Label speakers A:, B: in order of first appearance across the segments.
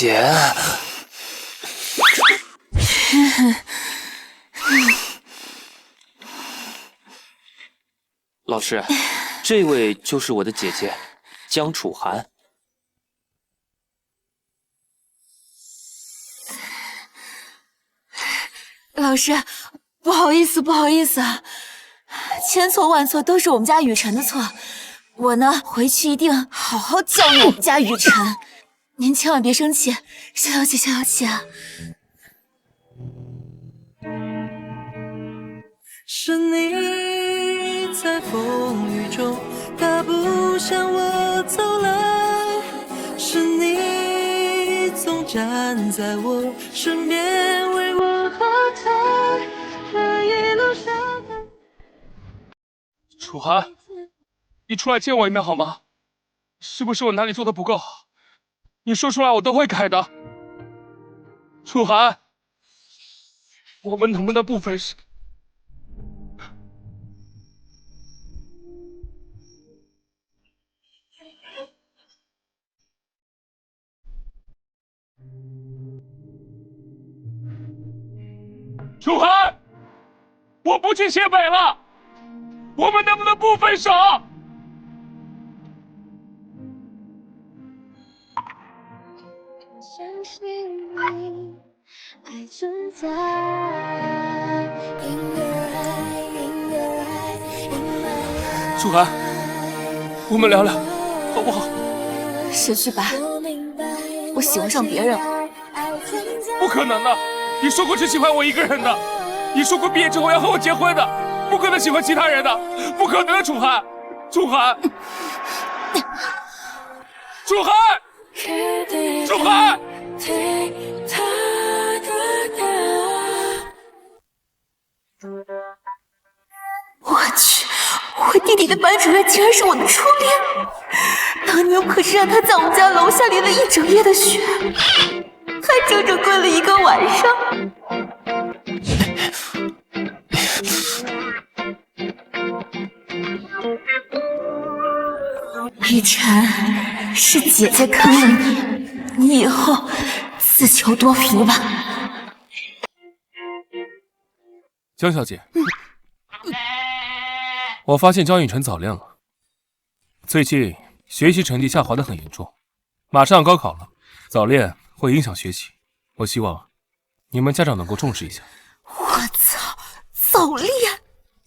A: 姐，老师，这位就是我的姐姐江楚涵。
B: 老师，不好意思，千错万错都是我们家雨辰的错。我呢，回去一定好好教育我们家雨辰。您千万别生气，逍遥姐啊。
C: 是你在风雨中大步向我走来，是你总站在我身边为我喝彩，这一路上的。
D: 楚涵，你出来见我一面好吗？是不是我哪里做的不够好？你说出来我都会改的。楚涵，我们能不能不分手？楚涵，我不去西北了，我们能不能不分手？
E: 相信你，爱存在。
D: 楚涵，我们聊聊，好不好？
B: 识趣吧，我喜欢上别人了。
D: 不可能的，你说过只喜欢我一个人的，你说过毕业之后要和我结婚的，不可能喜欢其他人的，不可能的，楚涵，楚涵，楚涵，楚涵。
B: 我去，我弟弟的班主任竟然是我的初恋，当年我可是让他在我们家楼下淋了一整夜的雪，还整整跪了一个晚上。雨辰，是姐姐坑了你，你以后自求多福吧。
D: 江小姐，我发现江雨辰早恋了，最近学习成绩下滑得很严重，马上要高考了，早恋会影响学习，我希望你们家长能够重视一下。
B: 我操，早恋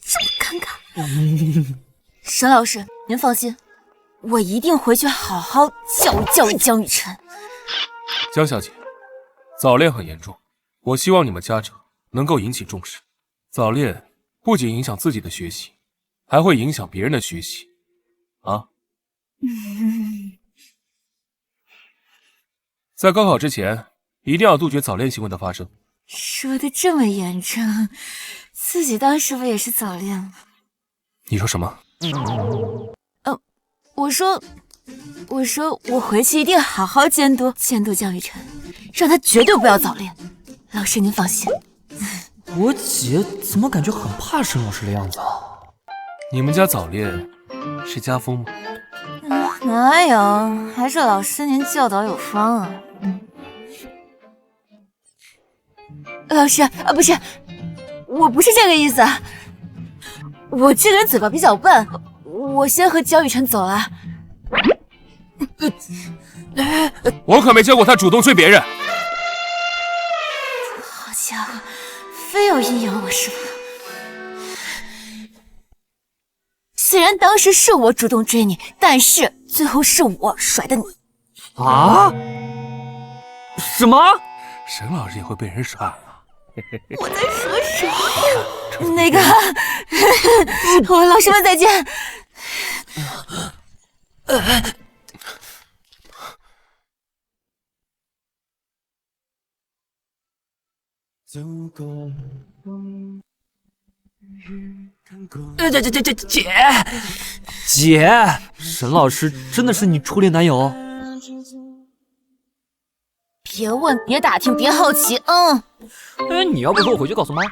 B: 这么尴尬。沈老师，您放心，我一定回去好好教育江雨辰。
D: 江小姐，早恋很严重，我希望你们家长能够引起重视。早恋不仅影响自己的学习，还会影响别人的学习，啊？在高考之前，一定要杜绝早恋行为的发生。
B: 说的这么严重，自己当时不也是早恋吗？
D: 你说什么？
B: 我说我回去一定好好监督江雨辰，让他绝对不要早恋。老师您放心。
A: 我姐怎么感觉很怕沈老师的样子啊？
D: 你们家早恋是家风吗？
B: 哪有，还是老师您教导有方啊。老师啊，不是，我不是这个意思，我这个人嘴巴比较笨，我先和江雨辰走了。
D: 我可没见过他主动追别人。
B: 好家伙，非要阴阳我是吗？虽然当时是我主动追你，但是最后是我甩的你。
A: 啊？什么？
D: 沈老师也会被人甩啊？
B: 我在说什么？那个，我老师们再见。
A: 姐，沈老师真的是你初恋男友？
B: 别问，别打听，别好奇，
A: 哎，你要不说我回去告诉妈。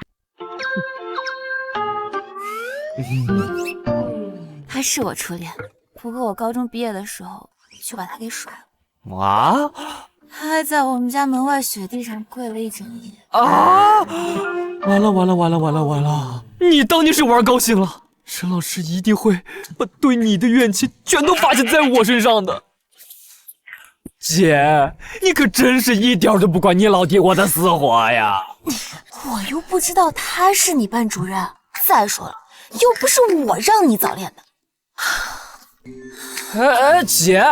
B: 他是我初恋，不过我高中毕业的时候就把他给甩了。
A: 啊？
B: 他还在我们家门外雪地上跪了一整夜。
A: 啊！完了！你当你是玩高兴了？沈老师一定会把对你的怨气全都发泄在我身上的。姐，你可真是一点都不管你老弟我的死活呀！
B: 我又不知道他是你班主任。再说了，又不是我让你早恋的。
A: 姐，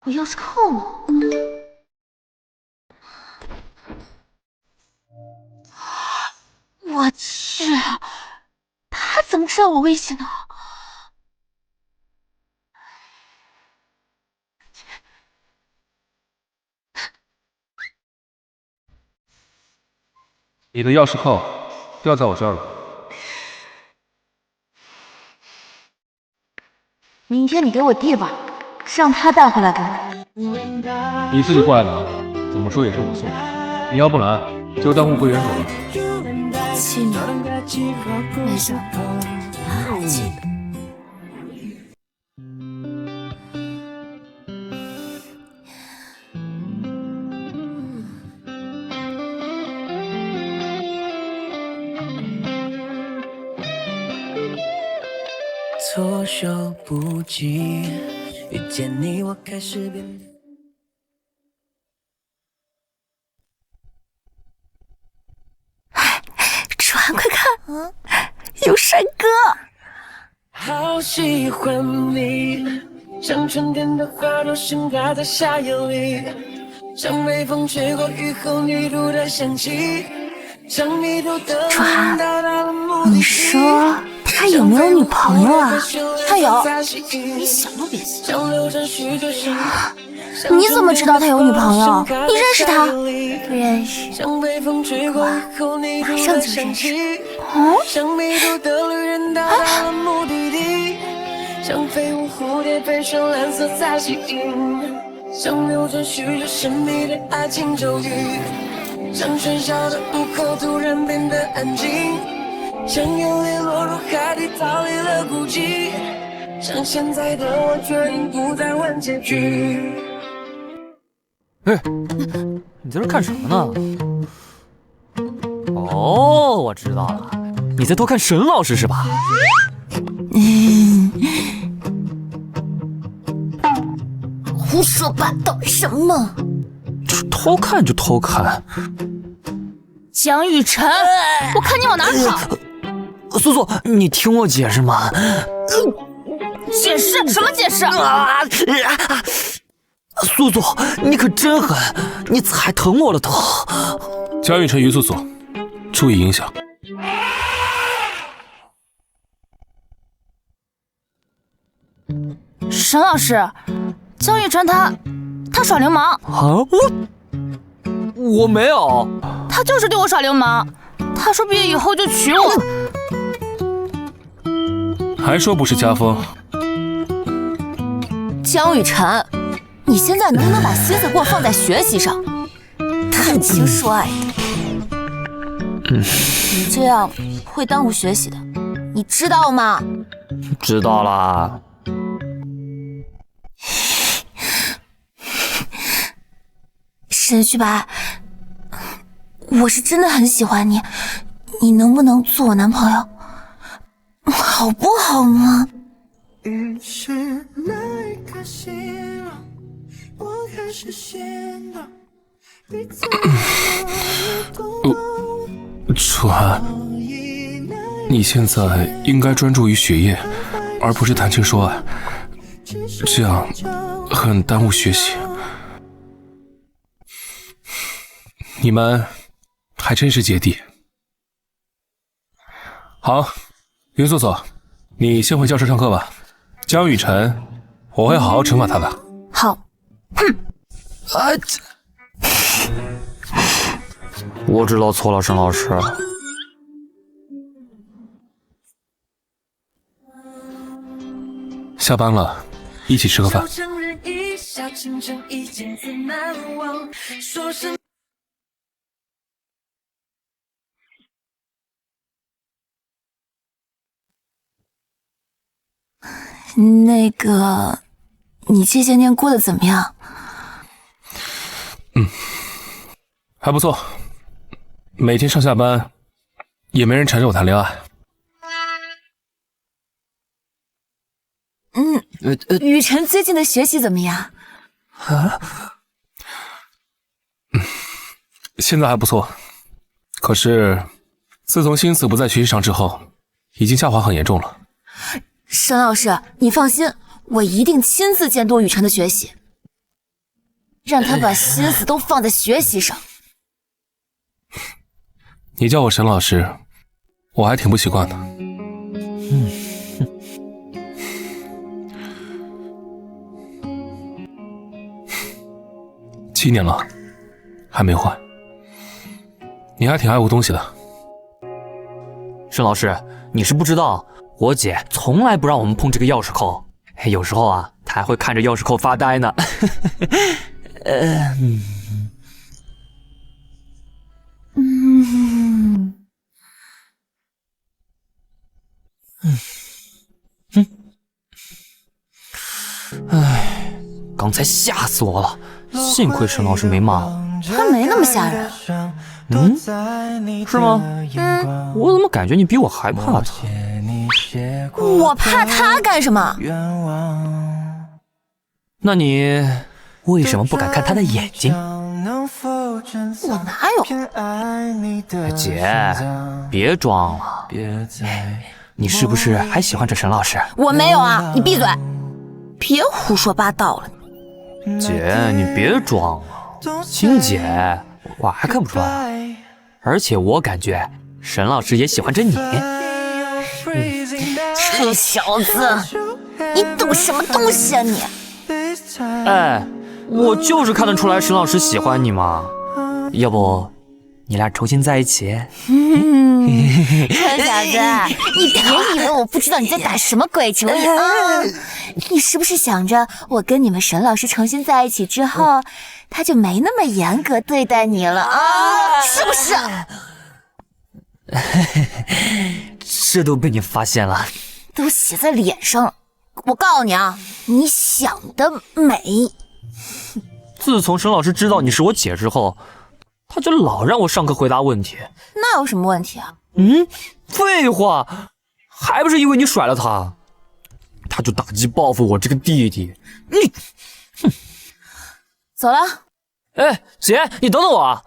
B: 我钥匙扣呢？我去，他怎么知道我微信的？
D: 你的钥匙扣掉在我这儿了。
B: 明天你给我弟吧，让他带回来给我。
D: 你自己过来拿，怎么说也是我送的。你要不拿，就当物归原主了。
B: 气你？没事，还记得。
C: 措手不及，遇见你我开始变得。
B: 楚涵，快看，有帅哥！
C: 好喜欢你，像春天的花朵盛开在夏夜里，像微风吹过雨后泥土的香气，像迷途的人到达了目的地。
B: 你说他有没有女朋友啊？他有，你想都别想。你怎么知道他有女朋友？你认识他？不认识。哇，马上就认识。
C: 像飞舞蝴蝶飞上蓝色在吸引，像流着许久神秘的爱情咒语，像喧嚣的渡口突然变得安静，像有点落入海底逃离了孤寂，像现在的我决定不再问结局。
A: 哎，你在这看什么呢？哦，我知道了，你在偷看沈老师是吧？
B: 胡说八道什么？
A: 偷看就偷看。
B: 江雨晨，我看你往哪跑！
A: 苏苏，你听我解释嘛。
B: 解释什么解释？
A: 苏苏，你可真狠，你踩疼我的头。
D: 江雨晨、于素素，注意影响。
B: 沈老师，江雨晨他耍流氓
A: 啊！我没有，
B: 他就是对我耍流氓。他说毕业以后就娶我，
D: 还说不是家风。
B: 江雨晨，你现在能不能把心思给我放在学习上？谈情说爱的，你这样会耽误学习的，你知道吗？
A: 知道啦。
B: 沈旭白，我是真的很喜欢你，你能不能做我男朋友，好不好吗？
C: 于是那一刻心动，我开始心动，彼此
D: 楚涵，你现在应该专注于学业，而不是谈情说爱，这样很耽误学习。你们还真是姐弟。好，云素素，你先回教室上课吧。江雨晨，我会好好惩罚他的。
B: 好。
A: 我知道错了，沈老师。
D: 下班了，一起吃个饭。
B: 那个，你这些年过得怎么样？
D: 还不错，每天上下班也没人缠着我谈恋爱。
B: 雨辰最近的学习怎么样？
D: 现在还不错，可是自从心思不在学习上之后，已经下滑很严重了。
B: 沈老师，你放心，我一定亲自监督雨辰的学习，让他把心思都放在学习上。
D: 你叫我沈老师，我还挺不习惯的。7年了，还没换。你还挺爱护东西的。
A: 沈老师，你是不知道，我姐从来不让我们碰这个钥匙扣，有时候啊，她还会看着钥匙扣发呆呢。刚才吓死我了，幸亏沈老师没骂我。
B: 他没那么吓人。
A: 是吗？我怎么感觉你比我还怕他？
B: 我怕他干什么？
A: 那你为什么不敢看他的眼睛？
B: 我哪有？
A: 姐，别装了，你是不是还喜欢这沈老师？
B: 我没有啊！你闭嘴，别胡说八道了。
A: 姐，你别装了，青姐，我还看不出来。而且我感觉沈老师也喜欢着你。
B: 臭小子，你懂什么东西啊你？
A: 哎，我就是看得出来沈老师喜欢你嘛。要不你俩重新在一起？
B: 臭小子，你别以为我不知道你在打什么鬼主意啊！你是不是想着我跟你们沈老师重新在一起之后，他就没那么严格对待你了啊？是不是？
A: 这都被你发现了，
B: 都写在脸上了。我告诉你啊，你想得美。
A: 自从沈老师知道你是我姐之后，他就老让我上课回答问题。
B: 那有什么问题啊？
A: 废话，还不是因为你甩了他，他就打击报复我这个弟弟。
B: 走了。
A: 哎，姐，你等等我啊！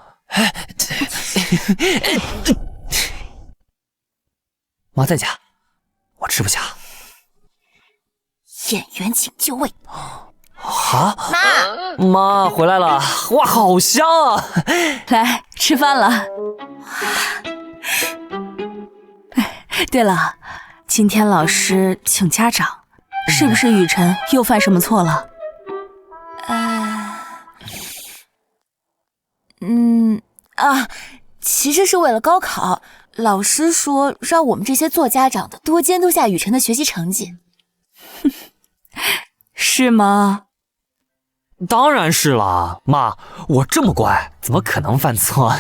A: 妈在家，我吃不下。
B: 演员请就位。
A: 啊，妈回来了，哇，好香啊！
B: 来吃饭了。对了，今天老师请家长，是不是雨辰又犯什么错了？其实是为了高考，老师说让我们这些做家长的多监督下雨辰的学习成绩。是吗？
A: 当然是了，妈，我这么乖，怎么可能犯错？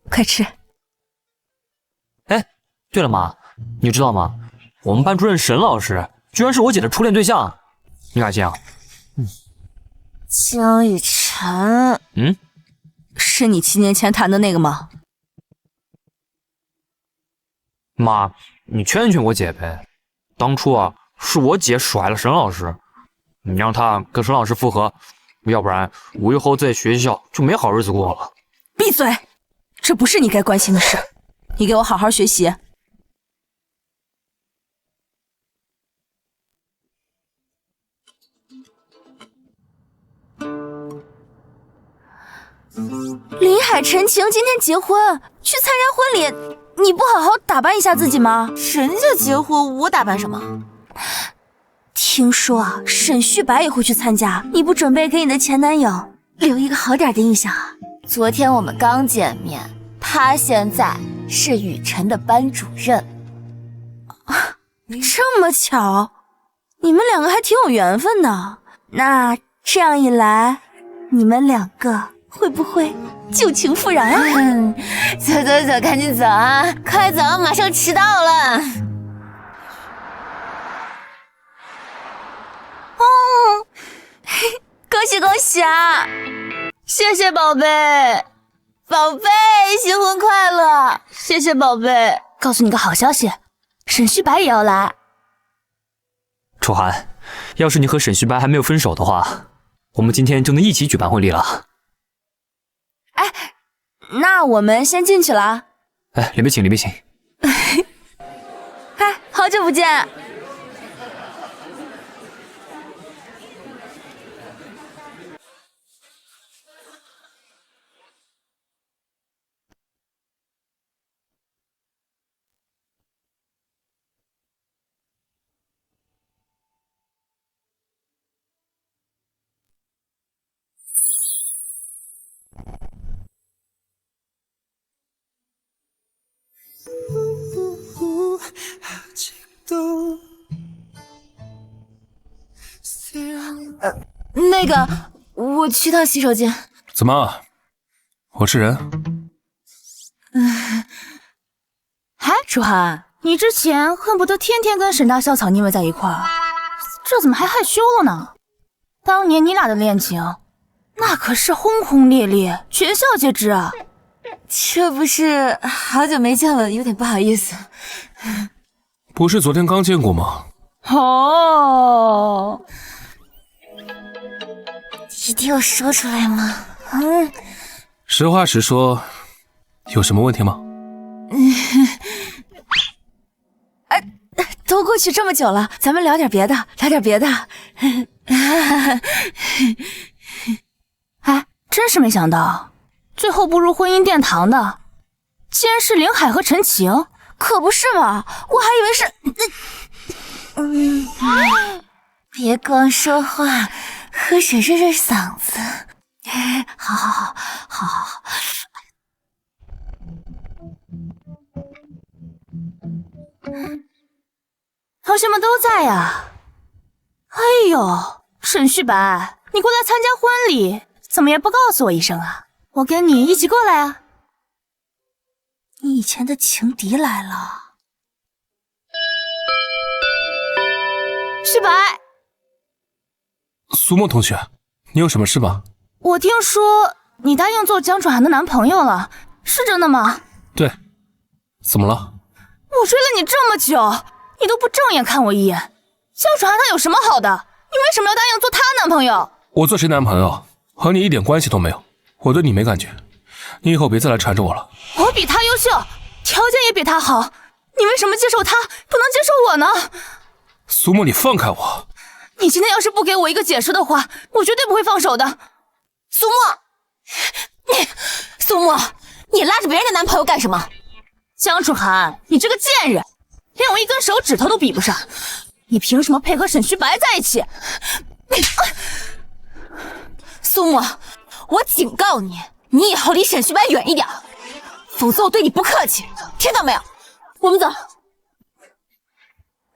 B: 快吃。
A: 哎，对了，妈，你知道吗？我们班主任沈老师居然是我姐的初恋对象，你敢信啊？
B: 江雨辰，是你7年前谈的那个吗？
A: 妈，你劝劝我姐呗。当初啊，是我姐甩了沈老师，你让他跟沈老师复合，要不然我以后在学校就没好日子过了。
B: 闭嘴，这不是你该关心的事，你给我好好学习。李海陈晴今天结婚，去参加婚礼，你不好好打扮一下自己吗？人家结婚，我打扮什么？听说啊，沈旭白也会去参加，你不准备给你的前男友留一个好点的印象啊？昨天我们刚见面，他现在是雨辰的班主任。这么巧，你们两个还挺有缘分的。那这样一来，你们两个会不会旧情复燃啊？走走走，赶紧走啊！快走，马上迟到了。喜恭喜啊！谢谢宝贝，宝贝，新婚快乐！谢谢宝贝。
F: 告诉你个好消息，沈旭白也要来。
A: 楚涵，要是你和沈旭白还没有分手的话，我们今天就能一起举办婚礼了。
B: 哎，那我们先进去了。
A: 哎，里面请，里面请。
B: 嗨，好久不见。那个，我去趟洗手间。
D: 怎么？我是人？
F: 嗨，楚涵，你之前恨不得天天跟沈大校草腻歪在一块儿，这怎么还害羞了呢？当年你俩的恋情，那可是轰轰烈烈，全校皆知啊。
B: 这不是好久没见了，有点不好意思。
D: 不是昨天刚见过吗？
F: 哦，
B: 一定要说出来吗？
D: 实话实说，有什么问题吗？
B: 都过去这么久了，咱们聊点别的，聊点别的。
F: 哎，真是没想到，最后步入婚姻殿堂的，竟然是林海和陈晴。
B: 可不是嘛，我还以为是……别光说话，喝水润润嗓子。好。
F: 同学们都在呀。哎呦，沈旭白，你过来参加婚礼，怎么也不告诉我一声啊？我跟你一起过来啊。
B: 你以前的情敌来了。
F: 旭白，
D: 苏沫同学，你有什么事吗？
F: 我听说你答应做江楚涵的男朋友了，是真的吗？
D: 对，怎么了？
F: 我追了你这么久，你都不正眼看我一眼。江楚涵他有什么好的？你为什么要答应做他男朋友？
D: 我做谁男朋友和你一点关系都没有，我对你没感觉，你以后别再来缠着我了。
F: 我比他优秀，条件也比他好，你为什么接受他，不能接受我呢？
D: 苏沫，你放开我！
F: 你今天要是不给我一个解释的话，我绝对不会放手的。
B: 苏沫，你拉着别人的男朋友干什么？
F: 江楚涵，你这个贱人，连我一根手指头都比不上，你凭什么配合沈旭白在一起？
B: 苏沫，我警告你，你以后离沈旭白远一点，否则我对你不客气，听到没有？我们走。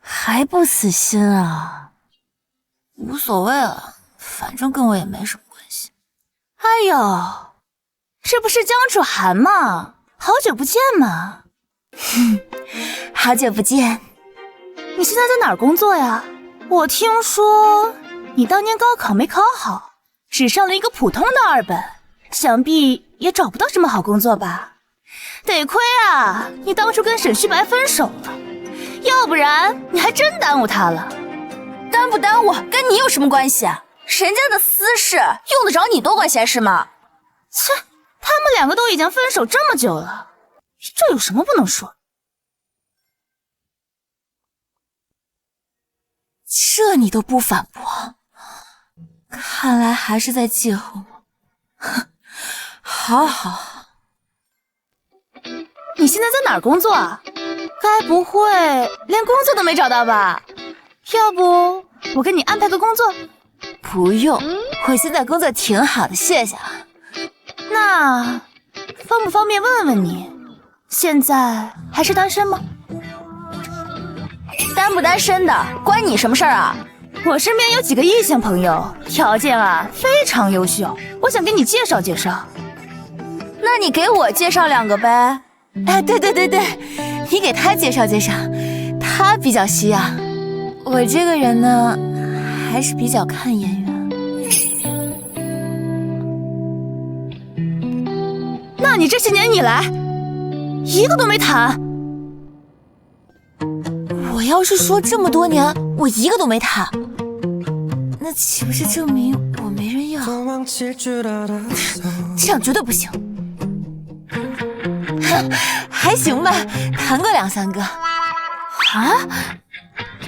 B: 还不死心啊？无所谓了，反正跟我也没什么关系。
F: 哎呦，这不是江楚涵吗？好久不见嘛。
B: 好久不见。
F: 你现在在哪儿工作呀？我听说你当年高考没考好，只上了一个普通的2本，想必也找不到什么好工作吧？得亏啊，你当初跟沈旭白分手了，要不然你还真耽误他了。
B: 耽不耽误跟你有什么关系啊？人家的私事用得着你多管闲事吗？
F: 切，他们2个都已经分手这么久了，这有什么不能说？
B: 这你都不反驳，看来还是在记恨我。好，
F: 你现在在哪儿工作啊？该不会连工作都没找到吧？要不我给你安排个工作？
B: 不用，我现在工作挺好的，谢谢啊。
F: 那方不方便问问你，现在还是单身吗？
B: 单不单身的关你什么事儿啊？
F: 我身边有几个异性朋友，条件啊非常优秀，我想给你介绍介绍。
B: 那你给我介绍2个呗。哎，对，你给他介绍介绍，他比较需要。我这个人呢，还是比较看眼缘。
F: 那你这些年以来，一个都没谈？
B: 我要是说这么多年我一个都没谈，那岂不是证明我没人要？这样绝对不行。还行吧，谈个2、3个。
F: 啊，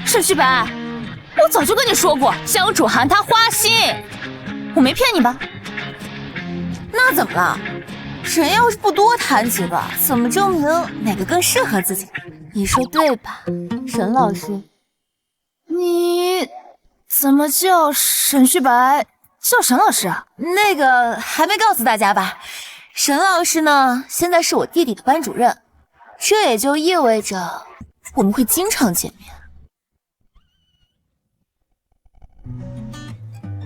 F: 沈旭白，我早就跟你说过，江楚涵她花心，我没骗你吧？
B: 那怎么了？人要是不多谈几个，怎么证明哪个更适合自己？你说对吧，沈老师？
F: 你怎么叫沈旭白叫沈老师啊？
B: 那个还没告诉大家吧？沈老师呢，现在是我弟弟的班主任，这也就意味着我们会经常见面。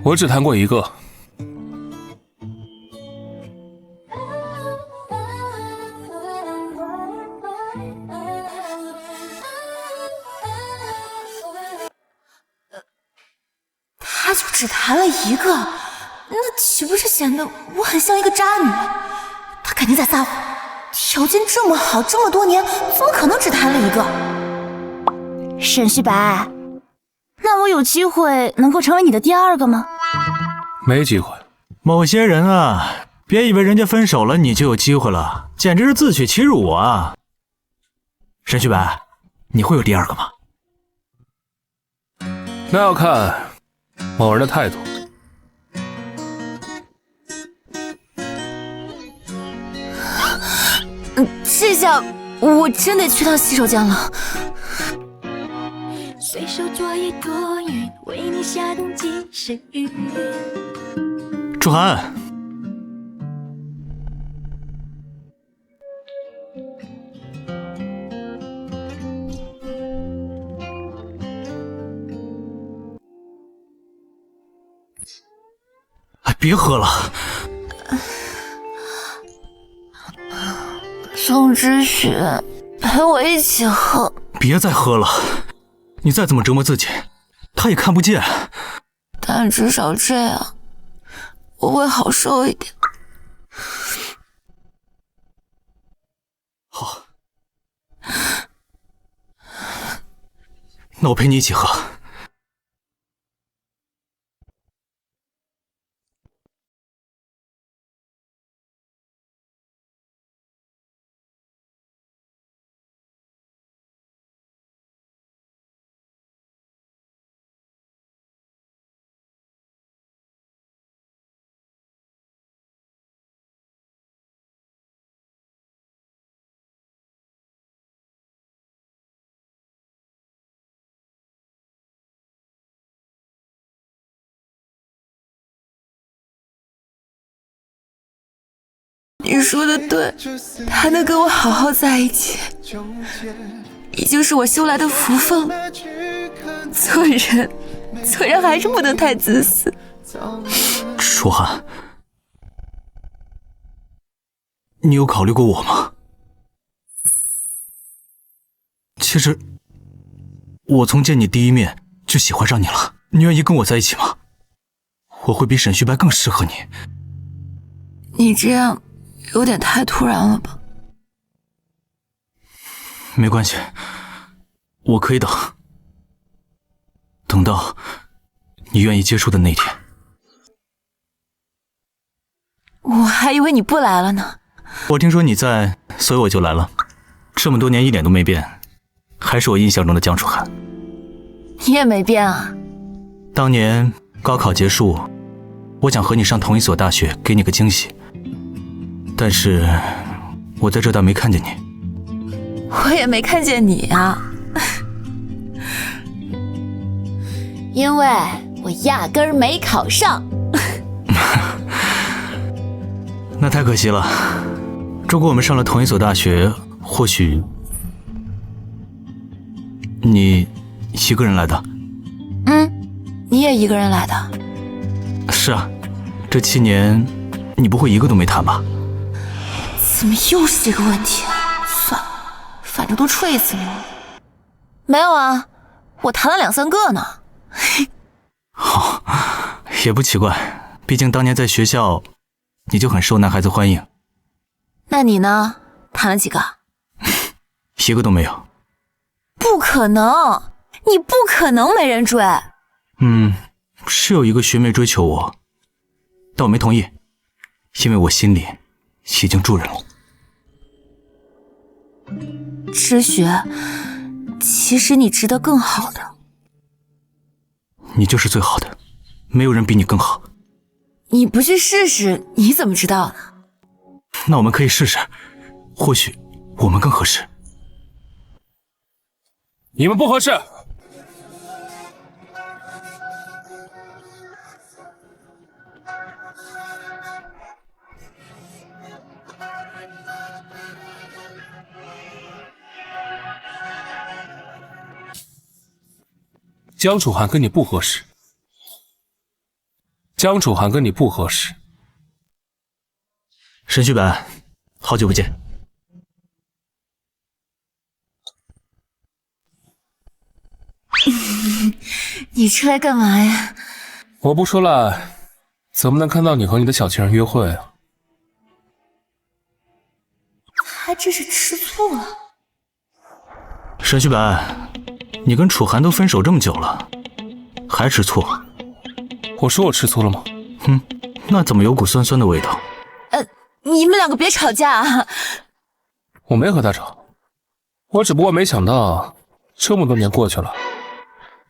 D: 我只谈过一个。
B: 他就只谈了一个，那岂不是显得我很像一个渣女？他肯定在撒谎，条件这么好，这么多年，怎么可能只谈了一个？
F: 沈旭白，那我有机会能够成为你的第2个吗？
D: 没机会。
G: 某些人啊，别以为人家分手了你就有机会了，简直是自取其辱啊！沈旭白，你会有第2个吗？
D: 那要看某人的态度。
B: 这下我真得去趟洗手间了。
E: 随手捉一朵云，为你下冬季时雨。
G: 楚涵，哎，别喝了。
B: 宋之雪，陪我一起喝。
G: 别再喝了，你再怎么折磨自己，他也看不见。
B: 但至少这样，我会好受一点。
G: 好，那我陪你一起喝。
B: 你说的对，他能跟我好好在一起，已经是我修来的福分了。做人还是不能太自私。
G: 楚涵，你有考虑过我吗？其实，我从见你第一面就喜欢上你了。你愿意跟我在一起吗？我会比沈旭白更适合你。
B: 你这样有点太突然了吧？
G: 没关系，我可以等，等到你愿意接受的那天。
B: 我还以为你不来了呢。
G: 我听说你在，所以我就来了。这么多年一点都没变，还是我印象中的江楚涵。
B: 你也没变啊。
G: 当年高考结束，我想和你上同一所大学，给你个惊喜。但是我在这倒没看见你。
B: 我也没看见你啊。因为我压根儿没考上。
G: 那太可惜了。如果我们上了同一所大学，或许你一个人来的。
B: 你也一个人来的？
G: 是啊，这7年你不会一个都没谈吧？
B: 怎么又是这个问题啊？算了，反正都吹死你了。没有啊，我谈了2、3个呢。
G: 好，也不奇怪，毕竟当年在学校你就很受男孩子欢迎。
B: 那你呢？谈了几个？
G: 一个都没有。
B: 不可能，你不可能没人追。
G: 是有一个学妹追求我，但我没同意，因为我心里已经住人了。
B: 知雪，其实你值得更好的。
G: 你就是最好的，没有人比你更好。
B: 你不去试试，你怎么知道呢？
G: 那我们可以试试，或许我们更合适。
D: 你们不合适。江楚涵跟你不合适，江楚涵跟你不合适。
G: 沈旭白，好久不见。
B: 你出来干嘛呀？
D: 我不出来，怎么能看到你和你的小情人约会啊？
B: 还真是吃醋了。
G: 沈旭白，你跟楚涵都分手这么久了，还吃醋？
D: 我说我吃醋了吗？
G: 那怎么有股酸酸的味道？
B: 你们两个别吵架啊！
D: 我没和他吵，我只不过没想到这么多年过去了，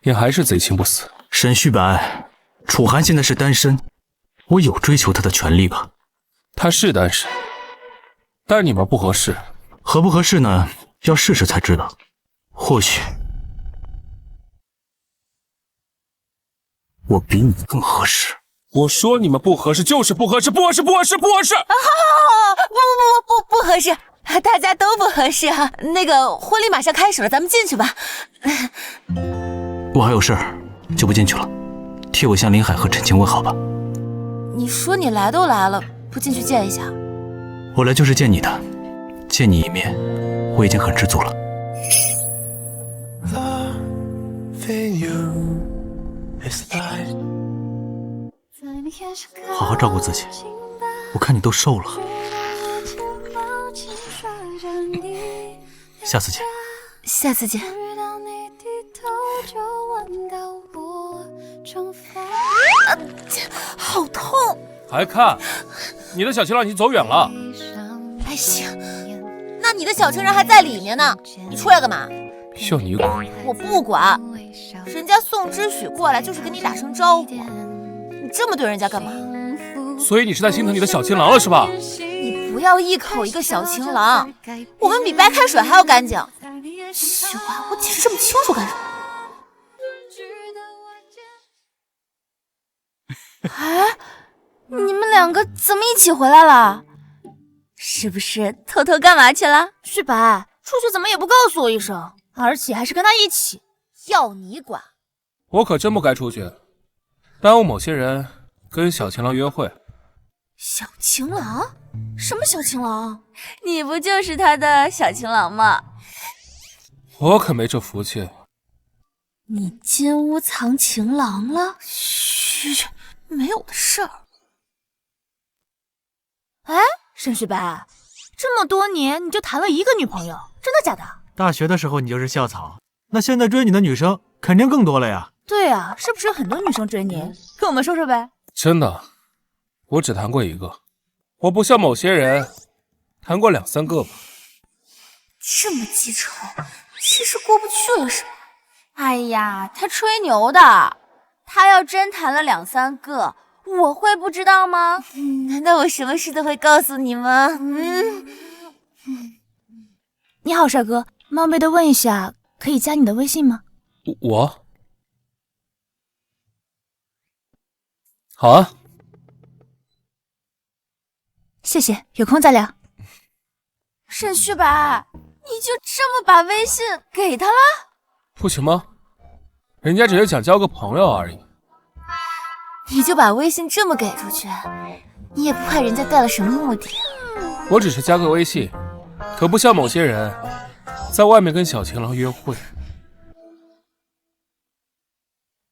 D: 你还是贼心不死。
G: 沈旭白，楚涵现在是单身，我有追求他的权利吧？
D: 他是单身，但你们不合适。
G: 合不合适呢？要试试才知道。或许我比你更合适。
D: 我说你们不合适就是不合适，不合适，不合适，不合适。
B: 不合适，大家都不合适啊。那个婚礼马上开始了，咱们进去吧。
G: 我还有事儿，就不进去了。替我向林海和陈晴问好吧。
B: 你说你来都来了，不进去见一下？
G: 我来就是见你的，见你一面，我已经很知足了。好好照顾自己，我看你都瘦了。下次见。
B: 下次见。好痛！
D: 还看？你的小情郎已经走远了。
B: 还行，那你的小情人还在里面呢，你出来干嘛？
D: 要你管？
B: 我不管，人家宋知许过来就是跟你打声招呼，你这么对人家干嘛？
D: 所以你是在心疼你的小情郎了是吧？
B: 你不要一口一个小情郎，我们比白开水还要干净。奇怪，我解释这么清楚干什么？哎，你们两个怎么一起回来了？是不是偷偷干嘛去了？
F: 旭白，出去怎么也不告诉我一声，而且还是跟他一起，
B: 要你管？
D: 我可真不该出去，耽误某些人跟小情郎约会。
B: 小情郎？什么小情郎？你不就是他的小情郎吗？
D: 我可没这福气。
B: 你金屋藏情郎了？嘘，没有的事儿。
F: 哎，沈旭白，这么多年你就谈了一个女朋友，真的假的？
H: 大学的时候你就是校草，那现在追你的女生肯定更多了呀。
F: 对啊，是不是有很多女生追你？跟我们说说呗。
D: 真的，我只谈过一个，我不像某些人谈过2、3个吧。
B: 这么记仇，这是过不去了是吗？
F: 哎呀，他吹牛的，他要真谈了2、3个，我会不知道吗？
B: 难道我什么事都会告诉你吗？
F: 你好，帅哥，冒昧的问一下，可以加你的微信吗？
D: 我？好啊。
F: 谢谢，有空再聊。
B: 沈旭白，你就这么把微信给他了？
D: 不行吗？人家只是想交个朋友而已。
B: 你就把微信这么给出去，你也不怕人家带了什么目的？
D: 我只是加个微信，可不像某些人在外面跟小情郎约会。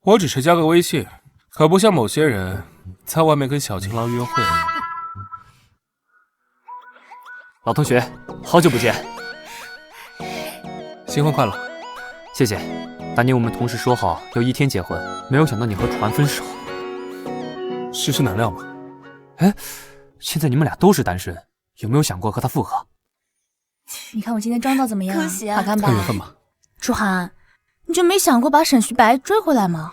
D: 我只是加个微信，可不像某些人在外面跟小情郎约会。
A: 老同学，好久不见。
D: 新婚快乐。
A: 谢谢。当年我们同时说好要1天结婚，没有想到你和楚涵分手。
D: 世事难料嘛。
A: 哎，现在你们俩都是单身，有没有想过和他复合？
F: 你看我今天妆造怎么样？
B: 可惜啊
F: 好看吧
D: 看？缘分吧。
F: 楚涵，你就没想过把沈旭白追回来吗？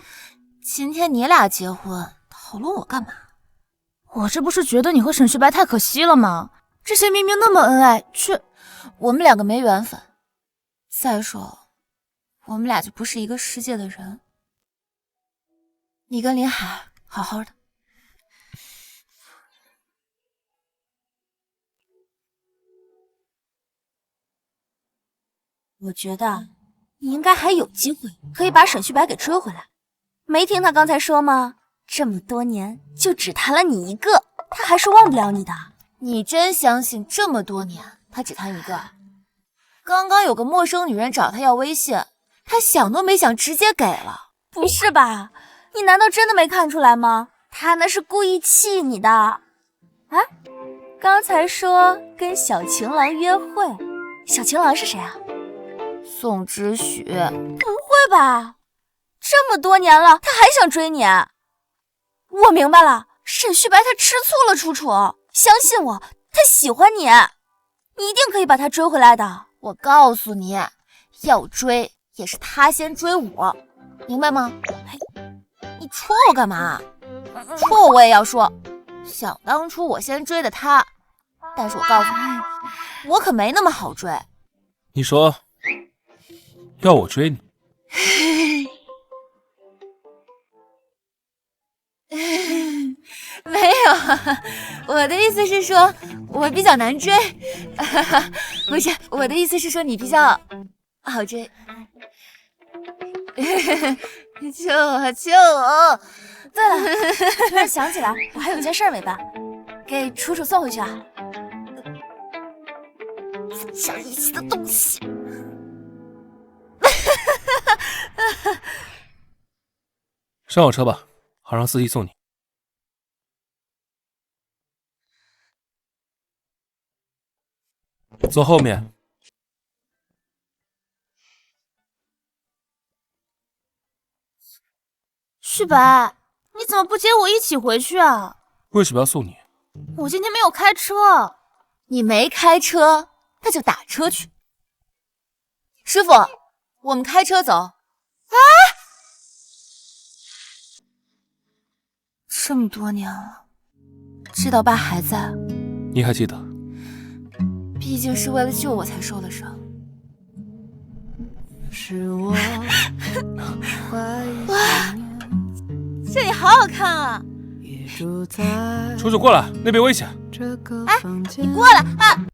B: 今天你俩结婚，讨论我干嘛？
F: 我这不是觉得你和沈旭白太可惜了吗？之前明明那么恩爱，却……
B: 我们两个没缘分。再说，我们俩就不是一个世界的人。你跟林海好好的。我觉得你应该还有机会可以把沈旭白给追回来。没听他刚才说吗？这么多年就只谈了你一个，他还是忘不了你的。你真相信这么多年他只谈一个？刚刚有个陌生女人找他要微信，他想都没想直接给了。不是吧？你难道真的没看出来吗？他那是故意气你的。啊？刚才说跟小情郎约会，小情郎是谁啊？宋之许。不会吧？这么多年了，他还想追你？我明白了，沈旭白他吃醋了，楚楚，相信我，他喜欢你，你一定可以把他追回来的。我告诉你，要追也是他先追我，明白吗？你戳我干嘛？戳我也要说，想当初我先追的他，但是我告诉你，我可没那么好追。
D: 你说要我追你？
B: 没有，我的意思是说我比较难追，不是，我的意思是说你比较好追。救我救我！对了，突然想起来，我还有件事没办，给楚楚送回去啊。讲义气的东西。
D: 上我车吧，好让司机送你。坐后面。
F: 旭白，你怎么不接我一起回去啊？
D: 为什么要送你？
F: 我今天没有开车。
B: 你没开车，那就打车去。师傅，我们开车走。啊！这么多年了，知道爸还在，
D: 你还记得？
B: 毕竟是为了救我才受的伤。
C: 是我
B: 哇，这里好好看啊！
D: 楚楚过来，那边危险。
B: 哎，你过来啊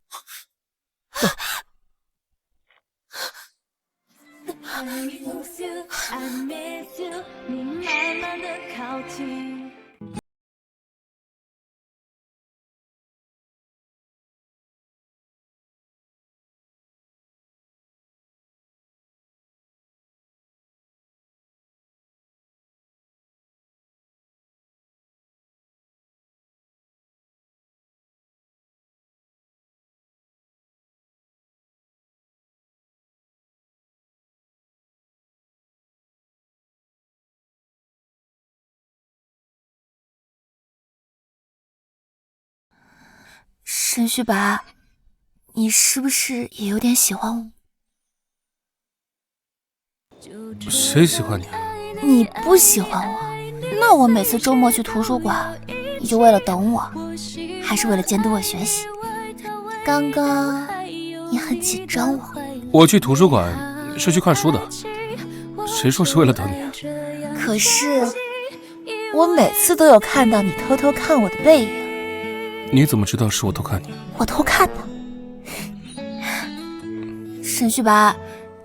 B: 沈旭白，你是不是也有点喜欢我？
D: 谁喜欢你？
B: 你不喜欢我，那我每次周末去图书馆，你就为了等我，还是为了监督我学习？刚刚你很紧张我。
D: 我去图书馆是去看书的，谁说是为了等你啊？
B: 可是我每次都有看到你偷偷看我的背影。
D: 你怎么知道是我偷看你？
B: 我偷看的。沈旭白，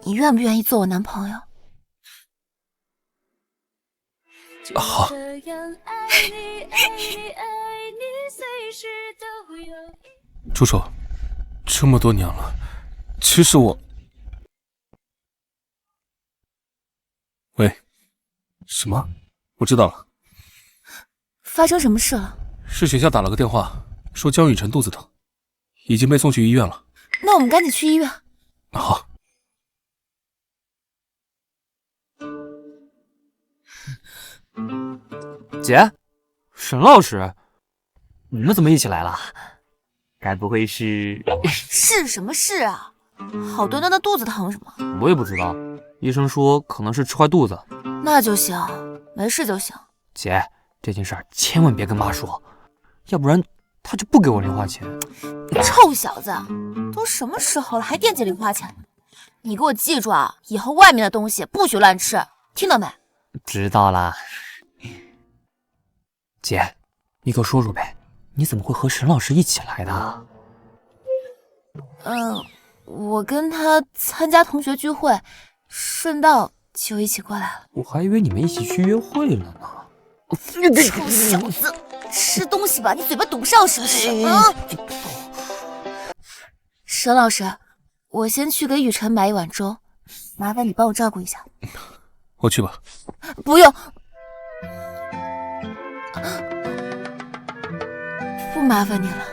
B: 你愿不愿意做我男朋友？
D: 好。楚楚，这么多年了，其实我……喂，什么？我知道了。
B: 发生什么事了？
D: 是学校打了个电话，说江雨晨肚子疼。
I: 已经被送去医院了。
B: 那我们赶紧去医院。
I: 好。
A: 姐，沈老师，你们怎么一起来了？该不会是……
B: 是什么事啊？好端端的肚子疼什么？
A: 我也不知道，医生说可能是吃坏肚子。
B: 那就行，没事就行。
A: 姐，这件事儿千万别跟妈说，要不然她就不给我零花钱。
B: 臭小子，都什么时候了还惦记零花钱呢？你给我记住啊，以后外面的东西不许乱吃，听到没？
A: 知道啦。姐，你给我说说呗，你怎么会和沈老师一起来的？
B: 我跟他参加同学聚会，顺道就一起过来了。
A: 我还以为你们一起去约会了呢。
B: 臭小子，吃东西吧，你嘴巴堵不上是不是？沈老师，我先去给雨辰买一碗粥，麻烦你帮我照顾一下。
I: 我去吧。
B: 不用，不麻烦你了。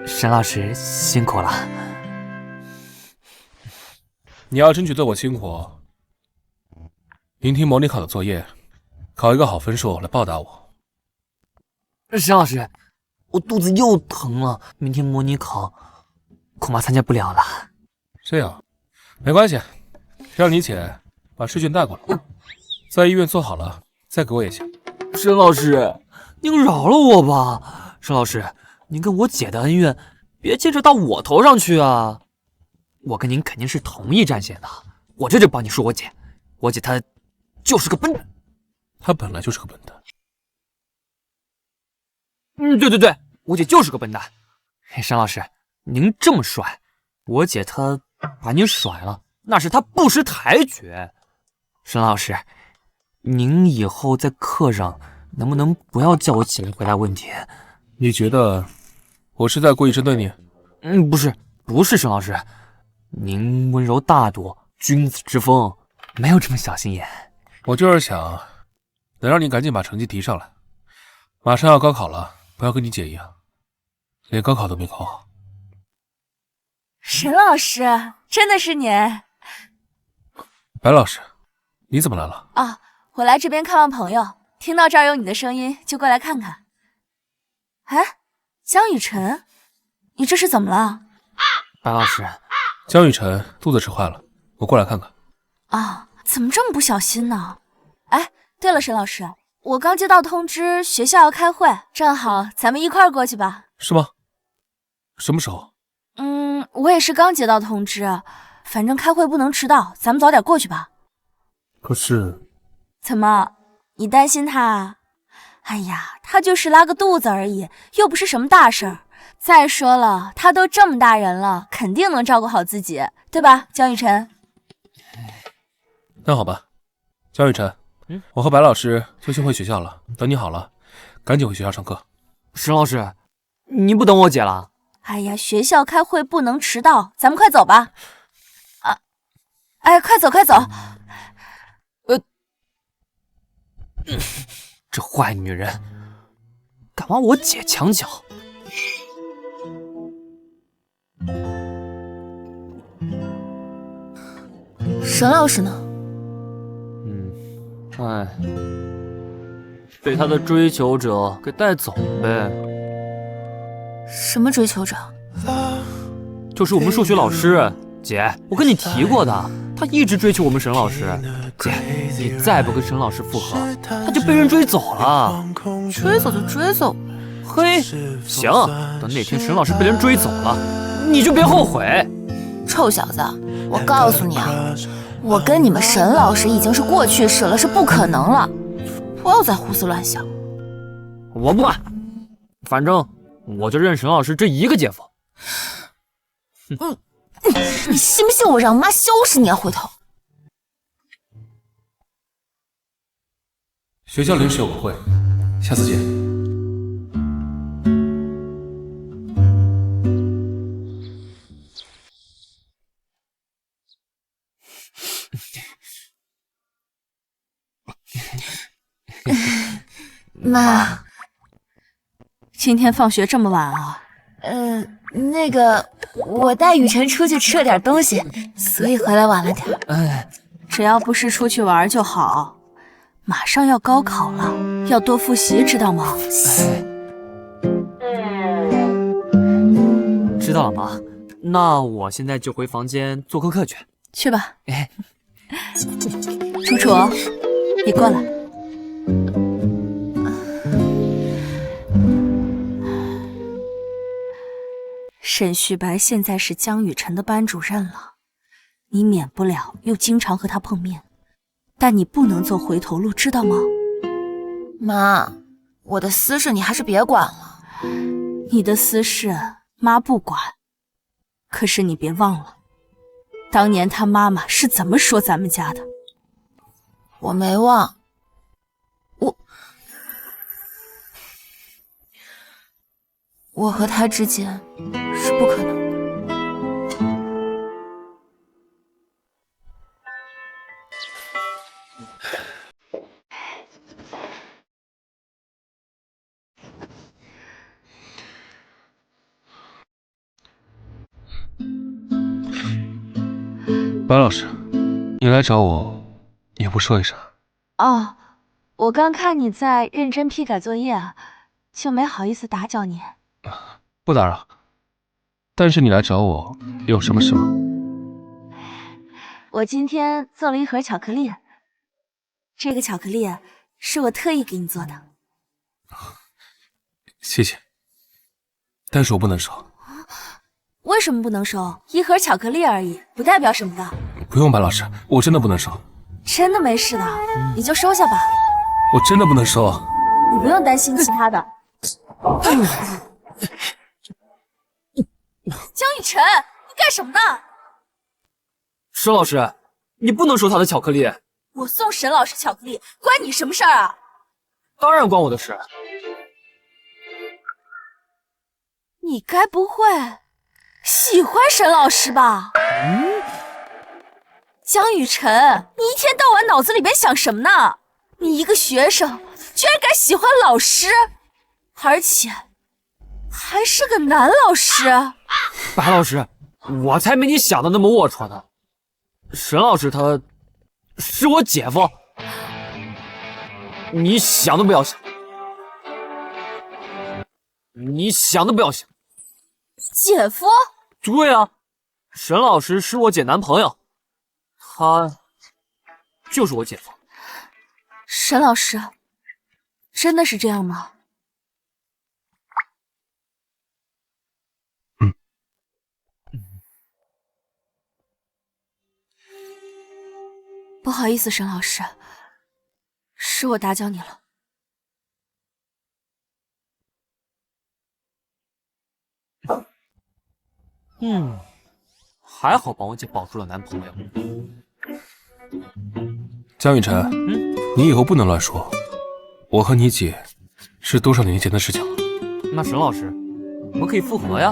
A: 沈老师辛苦了。
I: 你要争取对我辛苦，明天模拟考的作业，考一个好分数来报答我。
A: 沈老师，我肚子又疼了，明天模拟考恐怕参加不了了。
I: 这样，没关系，让你姐把试卷带过来，在医院做好了再给我也行。
A: 沈老师，您饶了我吧。沈老师，您跟我姐的恩怨别牵扯到我头上去啊！我跟您肯定是同一战线的，我这就帮你说我姐。我姐她就是个笨蛋。
I: 她本来就是个笨蛋。
A: 对，我姐就是个笨蛋。沈老师，您这么帅，我姐她把您甩了，那是她不识抬举。沈老师，您以后在课上能不能不要叫我起来回答问题？
I: 你觉得我是在故意针对你？
A: 不是，沈老师，您温柔大度，君子之风，没有这么小心眼。
I: 我就是想能让你赶紧把成绩提上来，马上要高考了，不要跟你姐一样，连高考都没考好。
F: 沈老师，真的是你
I: 白老师，你怎么来了？
F: 啊！我来这边看望朋友，听到这儿有你的声音，就过来看看。哎，江雨晨，你这是怎么了？
A: 白老师，
I: 江雨晨肚子吃坏了，我过来看看。
F: 啊，怎么这么不小心呢？哎，对了，沈老师，我刚接到通知，学校要开会，正好咱们一块儿过去吧。
I: 是吗？什么时候？
F: 我也是刚接到通知，反正开会不能迟到，咱们早点过去吧。
I: 可是，
F: 怎么，你担心他啊？哎呀，他就是拉个肚子而已，又不是什么大事儿。再说了，他都这么大人了，肯定能照顾好自己，对吧，江雨晨？
I: 那好吧，江雨晨，我和白老师就先回学校了，等你好了，赶紧回学校上课。
A: 沈老师，你不等我姐了？
F: 哎呀，学校开会不能迟到，咱们快走吧。啊，哎，快走快走。
A: 这坏女人，敢往我姐墙角！
B: 沈老师呢？
A: 被他的追求者给带走呗。
B: 什么追求者？
A: 就是我们数学老师。姐，我跟你提过的，他一直追求我们沈老师。姐，你再不跟沈老师复合，他就被人追走了。
B: 追走就追走。
A: 嘿，行，等哪天沈老师被人追走了，你就别后悔。
B: 臭小子，我告诉你啊，我跟你们沈老师已经是过去式了，是不可能了。不要再胡思乱想。
A: 我不管，反正我就认沈老师这一个姐夫。
B: 你信不信我让妈收拾你啊？回头。
I: 学校临时有个会，下次见。
B: 妈，
F: 今天放学这么晚啊？
B: 那个，我带雨辰出去吃了点东西，所以回来晚了点。
F: 只要不是出去玩就好。马上要高考了，要多复习，知道吗？
A: 知道了，妈。那我现在就回房间做功课去。
F: 去吧。楚楚，你过来。沈旭白现在是江雨晨的班主任了，你免不了又经常和他碰面，但你不能走回头路，知道吗？
B: 妈，我的私事你还是别管了。
F: 你的私事妈不管，可是你别忘了，当年他妈妈是怎么说咱们家的。
B: 我没忘，我和他之间是不可能的。
I: 白老师，你来找我，也不说一声。
F: 哦，我刚看你在认真批改作业，就没好意思打搅你。
I: 不打扰。但是你来找我有什么事吗？
F: 我今天做了一盒巧克力，这个巧克力是我特意给你做的。
I: 谢谢，但是我不能收。
F: 为什么不能收？一盒巧克力而已，不代表什么的。
I: 不用，白老师，我真的不能收。
F: 真的没事的，你就收下吧。
I: 我真的不能收。
F: 你不用担心其他的。江雨晨，你干什么呢？
A: 沈老师，你不能收他的巧克力。
F: 我送沈老师巧克力，关你什么事儿啊？
A: 当然关我的事。
F: 你该不会喜欢沈老师吧？江雨晨，你一天到晚脑子里边想什么呢？你一个学生，居然敢喜欢老师，而且还是个男老师。
A: 白老师，我才没你想的那么龌龊呢。沈老师他是我姐夫，你想都不要想，你想都不要想。
F: 姐夫？
A: 对啊，沈老师是我姐男朋友，他就是我姐夫。
F: 沈老师，真的是这样吗？不好意思，沈老师，是我打搅你了。
A: 还好帮我姐保住了男朋友。
I: 江雨晨，你以后不能乱说，我和你姐是多少年前的事情了。
A: 那沈老师，我们可以复合呀？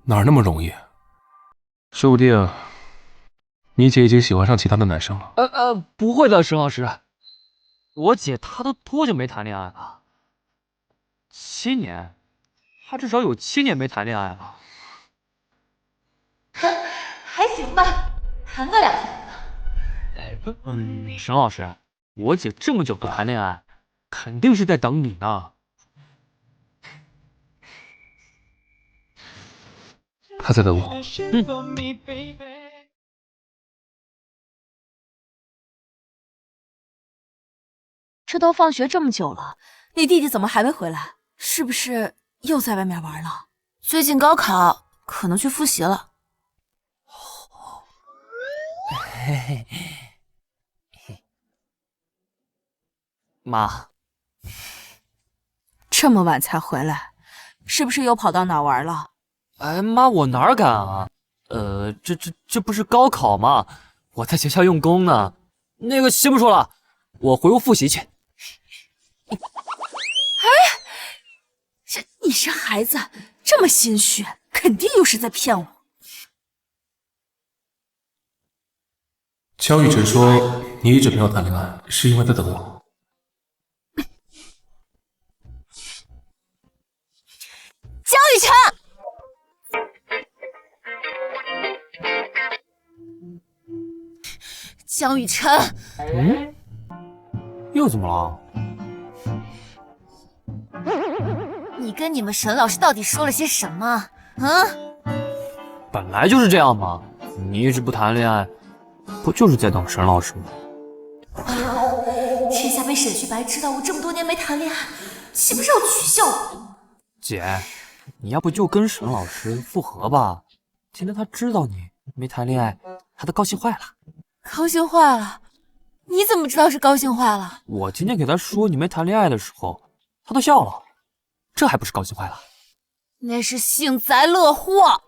I: 哪那么容易？说不定你姐已经喜欢上其他的男生了。
A: 不会的，沈老师，我姐她都多久没谈恋爱了？7年，她至少有7年没谈恋爱了。
B: 还行吧，谈个2年。
A: 沈老师，我姐这么久不谈恋爱，肯定是在等你呢。
I: 她在等我。
F: 这都放学这么久了，你弟弟怎么还没回来？是不是又在外面玩了？
B: 最近高考，可能去复习了。
A: 妈，
F: 这么晚才回来，是不是又跑到哪玩了？
A: 妈，我哪敢啊？这不是高考吗？我在学校用功呢。那个先不说了，我回屋复习去。
F: 你这孩子这么心虚，肯定又是在骗我。
I: 江雨晨说你一直没有谈恋爱，是因为在等我。
B: 雨辰。江雨辰，
A: 又怎么了？
B: 你跟你们沈老师到底说了些什么？啊？
A: 本来就是这样嘛，你一直不谈恋爱，不就是在等沈老师吗？
B: 天下被沈旭白知道我这么多年没谈恋爱，岂不是要取笑我？
A: 姐，你要不就跟沈老师复合吧？今天他知道你没谈恋爱，他都高兴坏了。
B: 高兴坏了？你怎么知道是高兴坏了？
A: 我今天给他说你没谈恋爱的时候，他都笑了，这还不是高兴坏了？
B: 那是幸灾乐祸。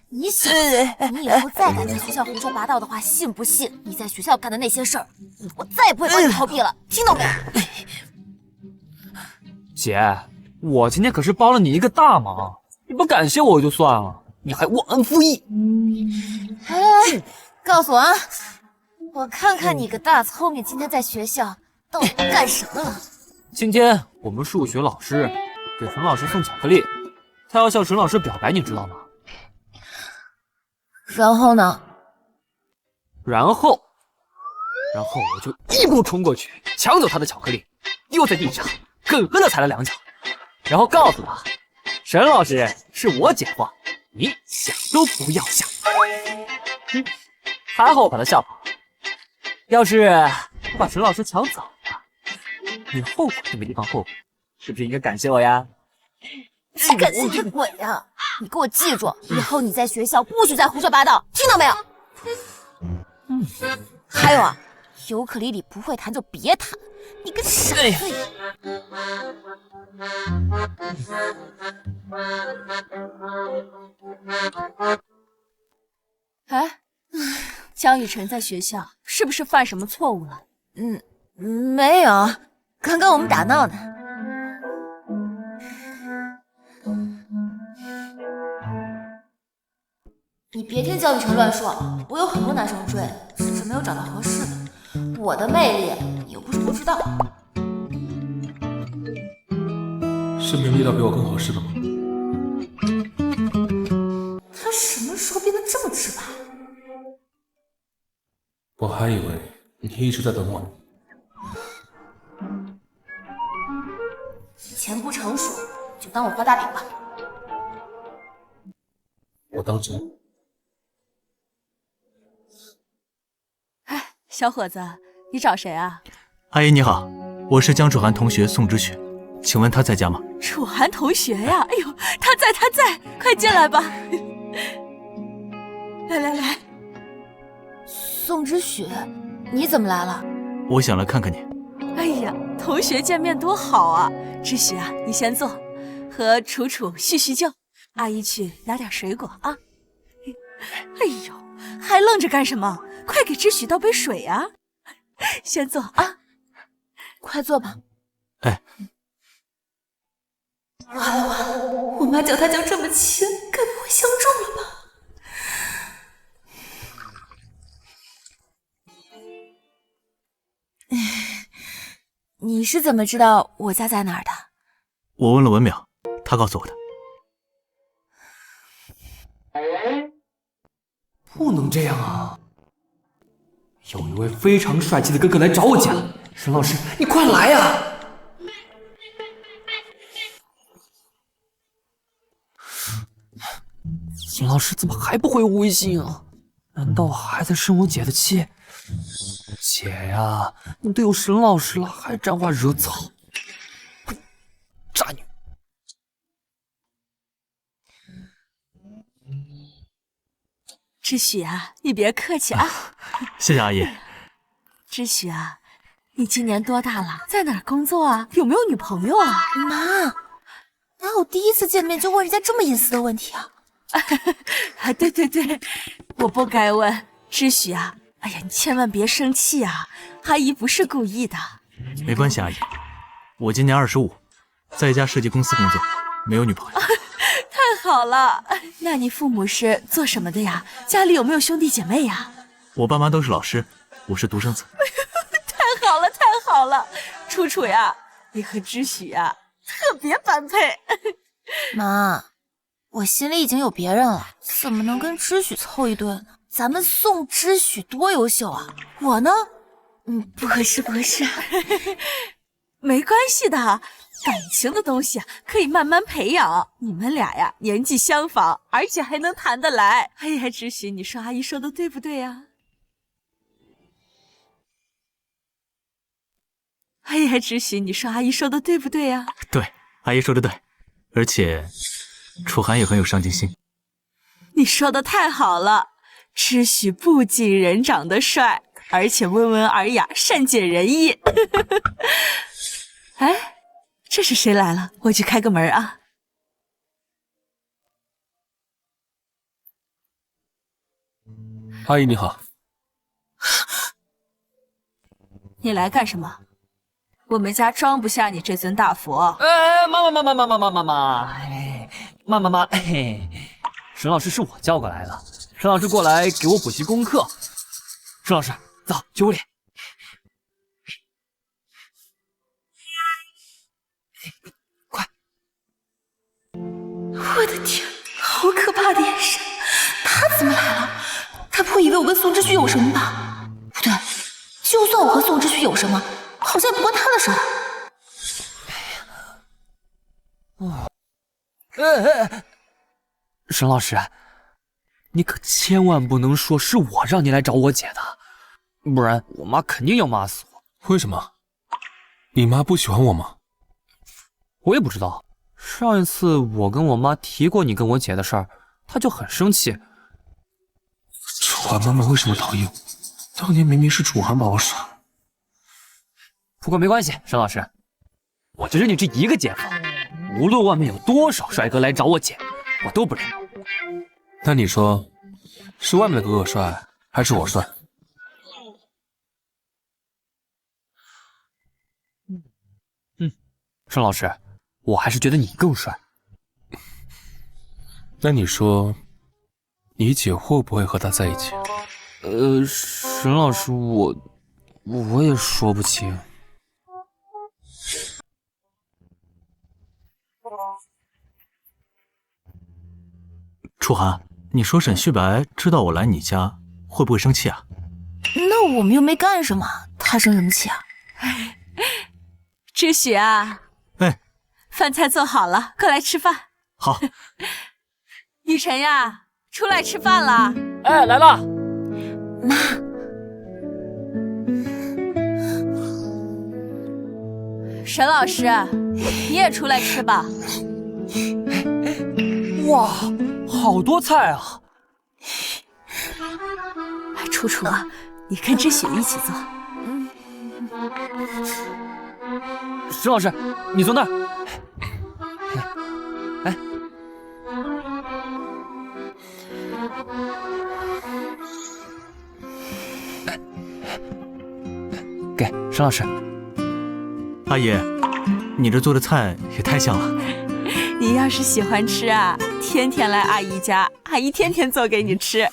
B: 你小子，你以后再敢在学校胡说八道的话，信不信你在学校干的那些事儿，我再也不会帮你逃避了，听到没？
A: 姐，我今天可是帮了你一个大忙，你不感谢我就算了，你还忘恩负义。
B: 来，告诉我啊，我看看你个大聪明，今天在学校到底干什么了？
A: 今天我们数学老师给沈老师送巧克力，他要向沈老师表白，你知道吗？
B: 然后呢？
A: 然后我就一步冲过去，抢走他的巧克力，丢在地上，狠狠地踩了2脚，然后告诉他，沈老师是我姐夫，你想都不要想。还好我把他吓跑了，要是我把沈老师抢走了，你后悔都没地方后悔，是不是应该感谢我呀？
B: 你感谢个鬼呀！你给我记住，以后你在学校不许再胡说八道，听到没有？还有啊，尤克里里不会弹就别弹，你个傻子！
F: 哎，江雨辰在学校是不是犯什么错误了？
B: 没有，刚刚我们打闹呢。你别听江雨辰乱说，我有很多男生追，只是没有找到合适的。我的魅力你又不是不知道。
I: 是没有遇到比我更合适的吗？
B: 他什么时候变得这么直白？
I: 我还以为你一直在等我呢。
B: 钱不成熟，就当我画大饼吧。
I: 我当真。
F: 哎，小伙子，你找谁啊？
G: 阿姨你好，我是江楚涵同学宋之雪，请问他在家吗？
F: 楚涵同学呀，哎呦，他在，快进来吧。来，
B: 宋之雪，你怎么来了？
G: 我想来看看你。
F: 哎呀，同学见面多好啊！之许啊，你先坐，和楚楚叙叙旧。阿姨去拿点水果啊。哎呦，还愣着干什么？快给之许倒杯水啊！先坐啊，
B: 快坐吧。
G: 哎，
B: 完了，我妈叫他叫这么亲，该不会相中了吧？你是怎么知道我家在哪儿的？
G: 我问了文淼，他告诉我的。
A: 不能这样啊！有一位非常帅气的哥哥来找我家，沈老师，你快来呀！沈老师怎么还不回我微信啊？难道还在生我姐的气？姐呀，你都有沈老师了，还沾花惹草，渣女！
F: 之许啊，你别客气啊。
G: 谢谢阿姨。
F: 之许啊，你今年多大了？在哪儿工作啊？有没有女朋友啊？
B: 妈，哪有第一次见面就问人家这么隐私的问题啊？
F: 对，我不该问。之许啊，哎呀，你千万别生气啊，阿姨不是故意的。
G: 没关系，阿姨，我今年25，在一家设计公司工作，没有女朋友。
F: 太好了，那你父母是做什么的呀？家里有没有兄弟姐妹呀？
G: 我爸妈都是老师，我是独生子。
F: 太好了，楚楚呀，你和之许呀特别般配。
B: 妈，
F: 我心里已经有别人了，怎么能跟知许凑一对呢？咱们宋知许多优秀啊！我呢，不合适，不合适。
B: 没关系的，感情的东西可以慢慢培养。你们俩呀，年纪相仿，而且还能谈得来。哎呀，知许，你说阿姨说的对不对呀？哎呀，知许，你说阿姨说的对不对呀？
G: 对，阿姨说的对，而且楚寒也很有上进心。
B: 你说的太好了，知许不仅人长得帅，而且温文尔雅，善解人意。哎，这是谁来了？我去开个门啊。
I: 阿姨你好。
B: 你来干什么？我们家装不下你这尊大佛。
A: 哎，妈，沈老师是我叫过来的，沈老师过来给我补习功课。沈老师，走，去屋里。快！
B: 我的天，好可怕的眼神！他怎么来了？他不会以为我跟宋之旭有什么吧？不对，就算我和宋之旭有什么，好像也不关他的事儿。
A: 沈老师，你可千万不能说是我让你来找我姐的，不然我妈肯定要骂死我。
I: 为什么？你妈不喜欢我吗？
A: 我也不知道。上一次我跟我妈提过你跟我姐的事儿，她就很生气。
I: 楚寒妈妈为什么讨厌我？当年明明是楚寒把我甩。
A: 不过没关系，沈老师，我就认你这一个姐夫，无论外面有多少帅哥来找我姐，我都不认。
I: 那你说，是外面的哥哥帅，还是我帅？
A: 沈老师，我还是觉得你更帅。
I: 那你说，你姐会不会和他在一起？
A: 沈老师，我也说不清。
G: 楚寒，你说沈旭白知道我来你家，会不会生气啊？
F: 那我们又没干什么，他生什么气啊？
B: 知许啊，
G: 哎，
B: 饭菜做好了，快来吃饭。
G: 好。
B: 雨辰呀，出来吃饭了。
A: 哎，来了。
F: 妈，
B: 沈老师，你也出来吃吧。
A: 哇，好多菜啊！
B: 楚楚啊，你跟知许一起做。
A: 沈老师，你坐那儿。哎，给沈老师。
G: 阿姨，你这做的菜也太香了。
B: 你要是喜欢吃啊，天天来阿姨家，阿姨天天做给你吃。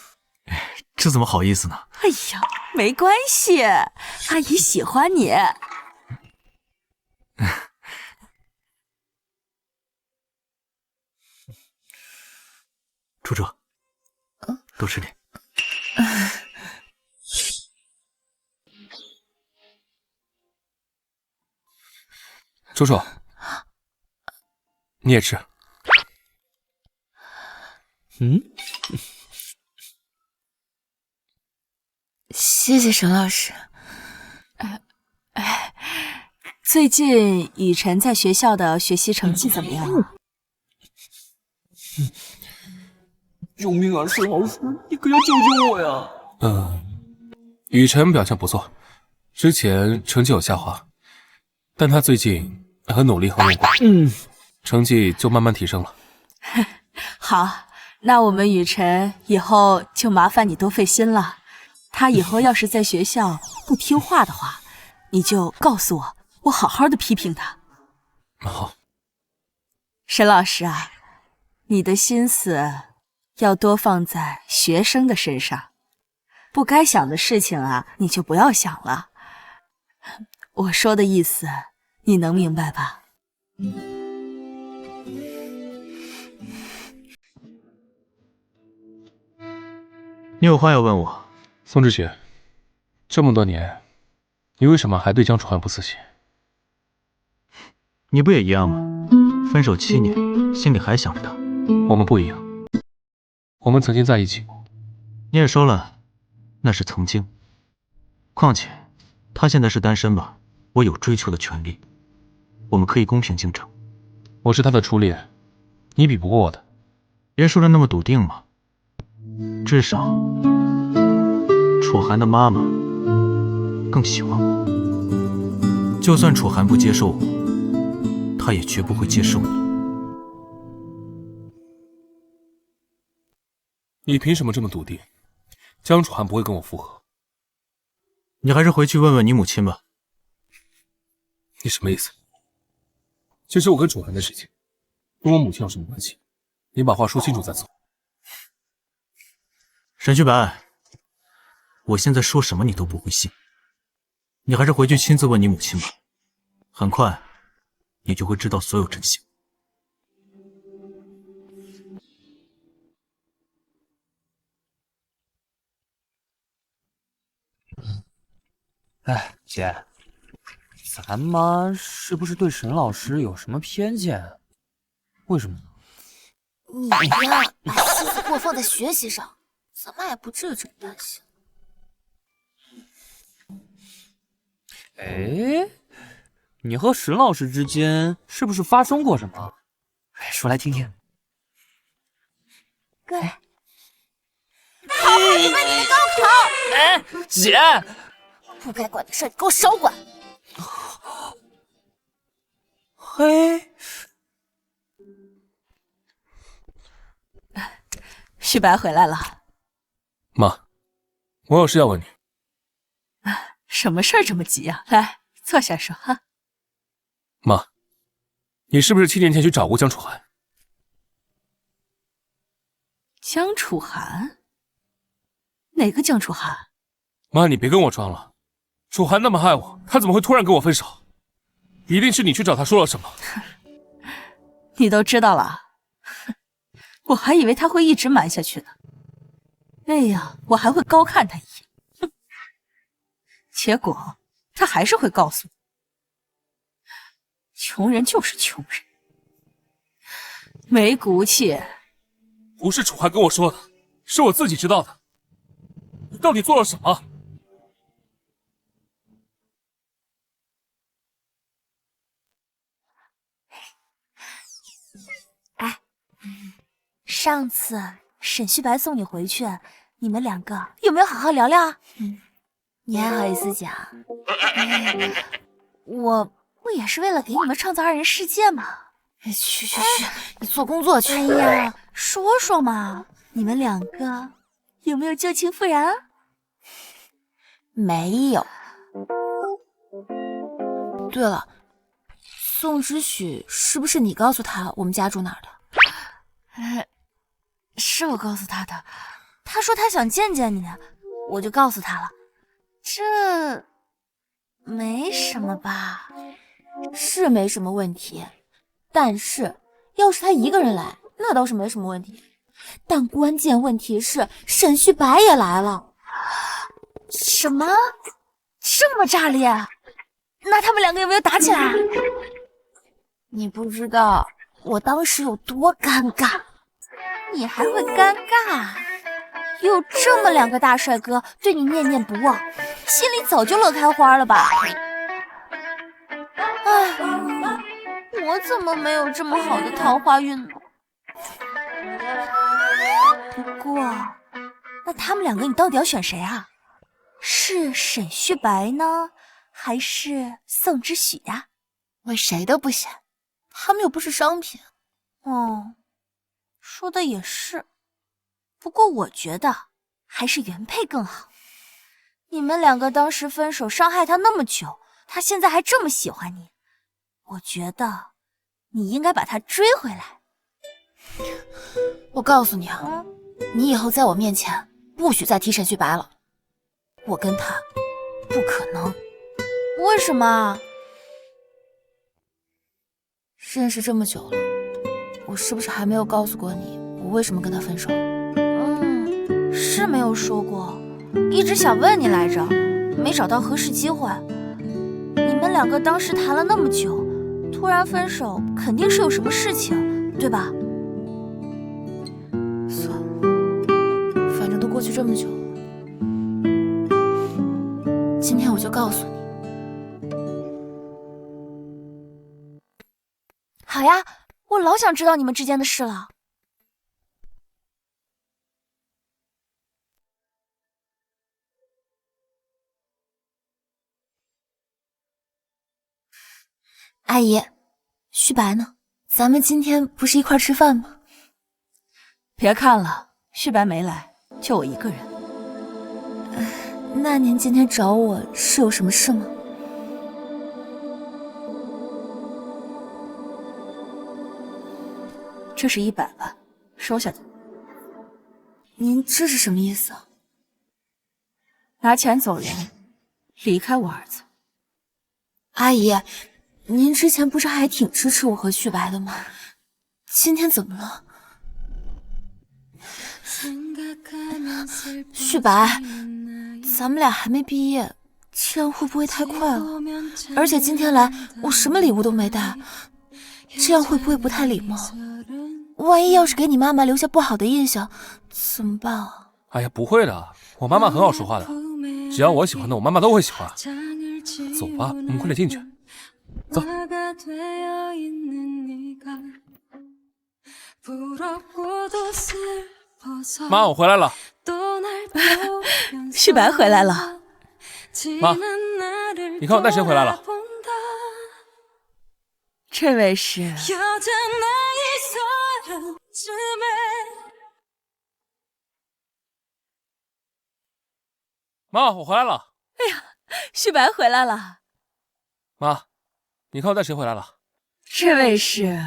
G: 这怎么好意思呢？
B: 哎呀，没关系，阿姨喜欢你。
G: 楚楚，多吃点。
I: 楚楚，你也吃。
F: 谢谢沈老师。
B: 最近雨辰在学校的学习成绩怎么样啊？
A: 救命啊，沈老师，你可要救救我呀！
I: 雨辰表现不错，之前成绩有下滑，但他最近很努力，很用功，成绩就慢慢提升了。
B: 好，那我们雨辰以后就麻烦你多费心了。他以后要是在学校不听话的话，你就告诉我，我好好的批评他。
I: 好。
B: 沈老师啊，你的心思要多放在学生的身上，不该想的事情啊，你就不要想了。我说的意思，你能明白吧？
H: 你有话要问我？
I: 宋之雪，这么多年，你为什么还对江楚寒不死心？
H: 你不也一样吗？分手7年，心里还想着他。
I: 我们不一样，我们曾经在一起过。
H: 你也说了，那是曾经。况且，他现在是单身吧，我有追求的权利。我们可以公平竞争。
I: 我是他的初恋，你比不过我的。
H: 别说的那么笃定嘛。至少，楚寒的妈妈更喜欢我。就算楚寒不接受我，他也绝不会接受你。
I: 你凭什么这么笃定？江楚寒不会跟我复合？
H: 你还是回去问问你母亲吧。
I: 你什么意思？这是我跟楚寒的事情，跟我母亲有什么关系？你把话说清楚再走。
H: 沈旭白，我现在说什么你都不会信，你还是回去亲自问你母亲吧。很快，你就会知道所有真相。
A: 哎，姐，咱妈是不是对沈老师有什么偏见？为什么呢？
B: 你呀，把心思过放在学习上，咱妈也不至于这么担心。
A: 哎，你和沈老师之间是不是发生过什么？哎，说来听听。
B: 哥，好好准备你的高考。
A: 哎，姐，
B: 不该管的事你给我少管。
A: 嘿，
F: 旭白回来了，
I: 妈，我有事要问你。
F: 什么事儿这么急啊？来，坐下说哈。
I: 妈，你是不是7年前去找过江楚寒？
F: 江楚寒？哪个江楚寒？
I: 妈，你别跟我装了，楚寒那么爱我，他怎么会突然跟我分手？一定是你去找他说了什么。
F: 你都知道了？我还以为他会一直瞒下去呢。哎呀，我还会高看他一眼。哼，结果他还是会告诉我，穷人就是穷人，没骨气。
I: 不是楚寒跟我说的，是我自己知道的。你到底做了什么？
B: 上次沈旭白送你回去，你们2个有没有好好聊聊啊？你还好意思讲？我不也是为了给你们创造2人世界吗？去，你做工作去。哎呀，说说嘛，你们2个有没有旧情复燃啊？没有。对了，宋之许是不是你告诉他我们家住哪儿的？是我告诉他的，他说他想见见你，我就告诉他了。这没什么吧？是没什么问题，但是要是他一个人来，那倒是没什么问题。但关键问题是沈旭白也来了。什么？这么炸裂？那他们2个有没有打起来？你不知道我当时有多尴尬。你还会尴尬？有这么2个大帅哥对你念念不忘，心里早就乐开花了吧？哎，我怎么没有这么好的桃花运呢？不过，那他们2个你到底要选谁啊？是沈旭白呢，还是宋之许呀？我谁都不选，他们又不是商品。哦。说的也是，不过我觉得还是原配更好。你们2个当时分手，伤害他那么久，他现在还这么喜欢你，我觉得你应该把他追回来。我告诉你啊，你以后在我面前不许再提沈旭白了，我跟他不可能。为什么？认识这么久了，我是不是还没有告诉过你我为什么跟他分手？
F: 是没有说过，一直想问你来着，没找到合适机会。你们两个当时谈了那么久，突然分手，肯定是有什么事情，对吧？算了，反正都过去这么久了，今天我就告诉你。好呀，我老想知道你们之间的事了。阿姨，旭白呢？咱们今天不是一块吃饭吗？
J: 别看了，旭白没来，就我一个人。
F: 那您今天找我是有什么事吗？
J: 这是100万，收下的。
F: 您这是什么意思啊？
J: 拿钱走人，离开我儿子。
F: 阿姨，您之前不是还挺支持我和旭白的吗？今天怎么了？旭白，咱们俩还没毕业，这样会不会太快了？而且今天来我什么礼物都没带，这样会不会不太礼貌？万一要是给你妈妈留下不好的印象，怎么办啊？
I: 哎呀，不会的，我妈妈很好说话的，只要我喜欢的，我妈妈都会喜欢。走吧，我们快点进去。走。妈，我回来了。
J: 旭白回来了。
I: 妈，你看我带谁回来了？
J: 这位是……
I: 妈，我回来了。
J: 哎呀，旭白回来了。
I: 妈，你看我带谁回来了？
J: 这位是……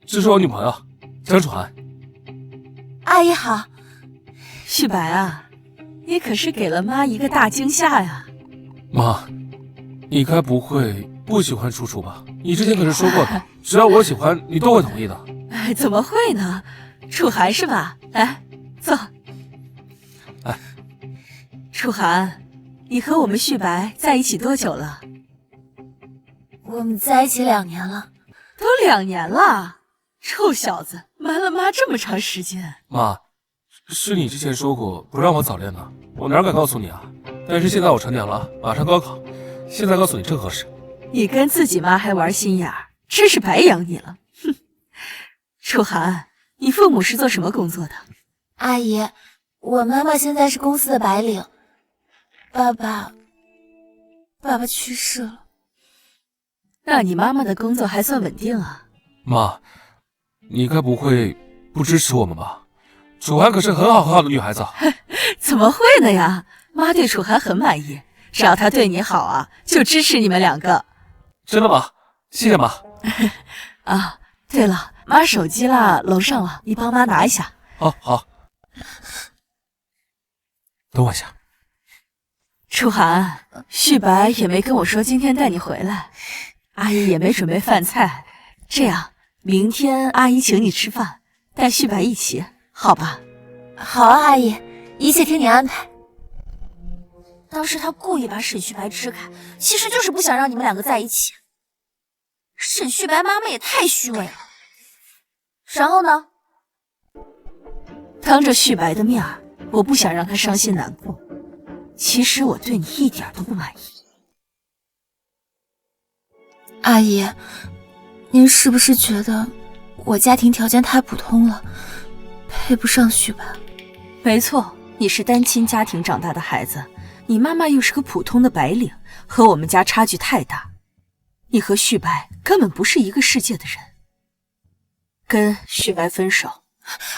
I: 这是我女朋友江楚涵。
F: 阿姨好。
J: 旭白啊，你可是给了妈一个大惊吓呀。
I: 妈，你该不会不喜欢楚楚吧？你之前可是说过的，只要我喜欢，你都会同意的。
J: 哎，怎么会呢？楚涵是吧？来，坐。
I: 哎，
J: 楚涵，你和我们旭白在一起多久了？
F: 我们在一起2年了。
J: 都2年了？臭小子，瞒了妈这么长时间。
I: 妈，是你之前说过不让我早恋的，我哪敢告诉你啊？但是现在我成年了，马上高考，现在告诉你正合适。
J: 你跟自己妈还玩心眼儿，真是白养你了。哼，楚涵，你父母是做什么工作的？
F: 阿姨，我妈妈现在是公司的白领，爸爸去世了。
J: 那你妈妈的工作还算稳定啊。
I: 妈，你该不会不支持我们吧？楚涵可是很好的女孩子。
J: 怎么会呢呀？妈对楚涵很满意，只要她对你好啊，就支持你们2个。
I: 真的吗？谢谢妈。
J: 啊，对了，妈手机啦，楼上了，你帮妈拿一下。
I: 好。等我一下。
J: 楚涵，旭白也没跟我说今天带你回来，阿姨也没准备饭菜，这样明天阿姨请你吃饭，带旭白一起，好吧？
F: 好啊，阿姨，一切听你安排。当时他故意把沈旭白支开，其实就是不想让你们2个在一起。沈旭白妈妈也太虚伪了。然后呢？
J: 当着旭白的面儿，我不想让他伤心难过。其实我对你一点都不满意。
F: 阿姨，您是不是觉得我家庭条件太普通了，配不上旭白？
J: 没错，你是单亲家庭长大的孩子，你妈妈又是个普通的白领，和我们家差距太大。你和旭白根本不是一个世界的人。跟旭白分手。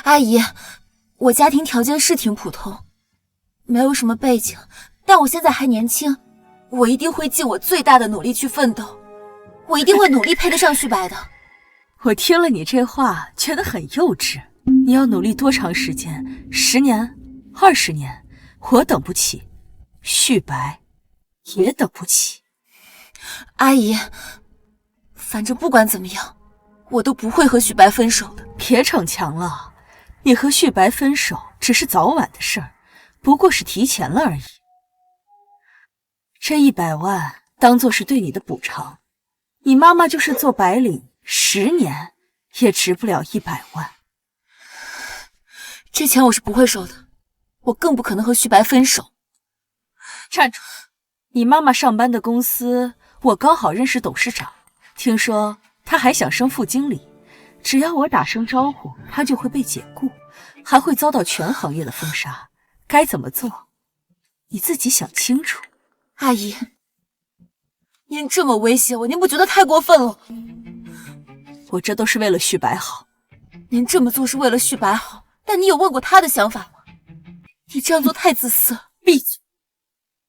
F: 阿姨，我家庭条件是挺普通，没有什么背景，但我现在还年轻，我一定会尽我最大的努力去奋斗，我一定会努力配得上旭白的。
J: 我听了你这话，觉得很幼稚。你要努力多长时间？10年、20年？我等不起，旭白也等不起。
F: 阿姨，反正不管怎么样，我都不会和旭白分手的。
J: 别逞强了，你和旭白分手只是早晚的事儿，不过是提前了而已。这100万当做是对你的补偿，你妈妈就是做白领10年也值不了100万。
B: 这钱我是不会收的，我更不可能和旭白分手。
J: 站住！你妈妈上班的公司，我刚好认识董事长，听说他还想升副经理，只要我打声招呼，他就会被解雇，还会遭到全行业的封杀。该怎么做，你自己想清楚。
B: 阿姨，您这么威胁我，您不觉得太过分了？
J: 我这都是为了旭白好。
B: 您这么做是为了旭白好，但你有问过他的想法吗？你这样做太自私了。
J: 闭嘴！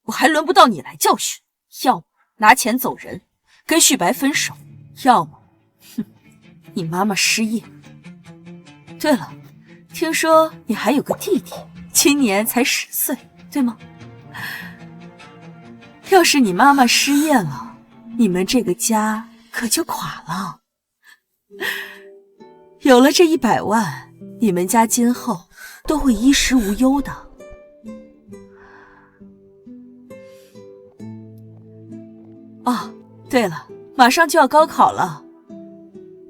J: 我还轮不到你来教训。要么拿钱走人，跟旭白分手；要么，你妈妈失业。对了，听说你还有个弟弟，今年才10岁，对吗？要是你妈妈失业了，你们这个家可就垮了。有了这100万，你们家今后都会衣食无忧的。哦，对了，马上就要高考了，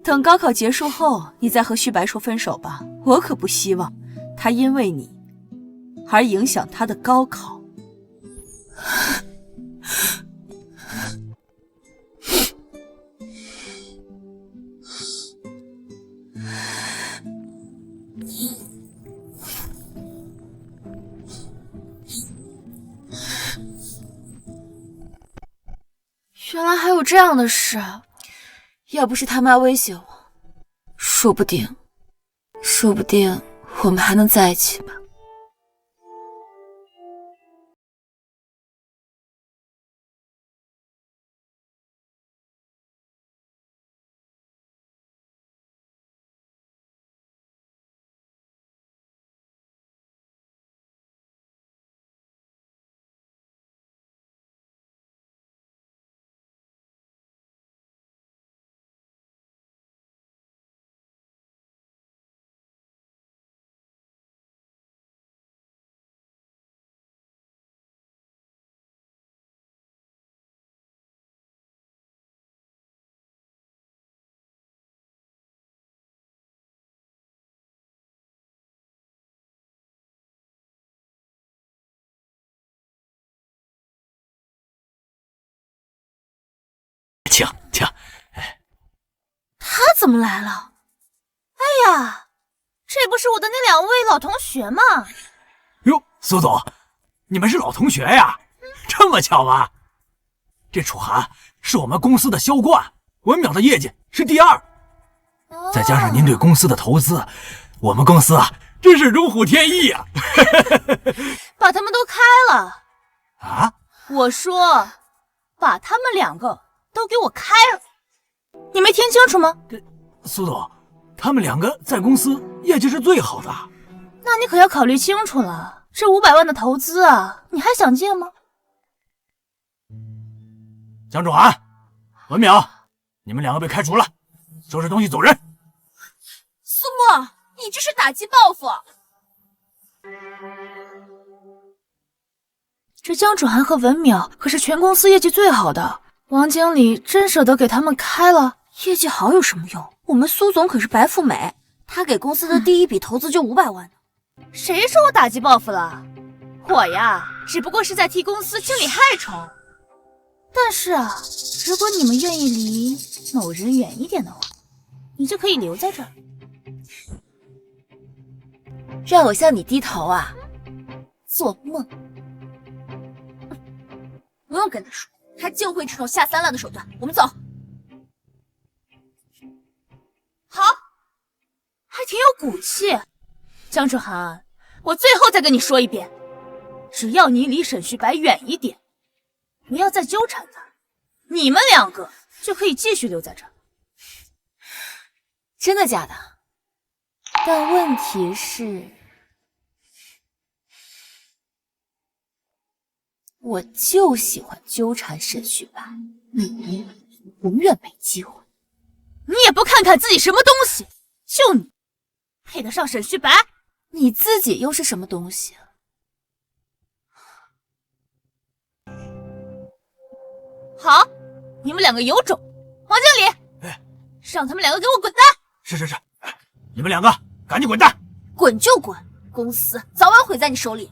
J: 等高考结束后，你再和旭白说分手吧。我可不希望他因为你而影响他的高考。
B: 原来还有这样的事，要不是他妈威胁我，说不定我们还能在一起吧。
G: 请，
F: 他怎么来了？哎呀，这不是我的那2位老同学吗？
G: 哟，苏总，你们是老同学呀？这么巧吗？这楚寒是我们公司的销冠，文淼的业绩是第2，再加上您对公司的投资，我们公司真是如虎添翼呀！
F: 把他们都开了
G: 啊！
F: 我说，把他们2个都给我开了，你没听清楚吗？
G: 苏总，他们2个在公司业绩是最好的。
F: 那你可要考虑清楚了，这500万的投资啊，你还想借吗？
G: 江楚寒、文淼，你们2个被开除了，收拾东西走人。
B: 苏沫，你这是打击报复。
F: 这江楚寒和文淼可是全公司业绩最好的，王经理真舍得给他们开了？业绩好有什么用？我们苏总可是白富美，
B: 他给公司的第1笔投资就500万呢。
F: 谁说我打击报复了？我呀，只不过是在替公司清理害虫。但是啊，如果你们愿意离某人远一点的话，你就可以留在这儿。
B: 让我向你低头啊？做梦！不用跟他说，他就会这种下三滥的手段。我们走。
F: 好，还挺有骨气。江楚寒，我最后再跟你说一遍，只要你离沈旭白远一点，不要再纠缠他，你们2个就可以继续留在这儿。
B: 真的假的？但问题是，我就喜欢纠缠沈旭白，你永远没机会。
F: 你也不看看自己什么东西，就你配得上沈旭白？
B: 你自己又是什么东西？好，你们两个有种，王经理，让他们两个给我滚蛋！
G: 是，你们两个赶紧滚蛋！
B: 滚就滚，公司早晚毁在你手里。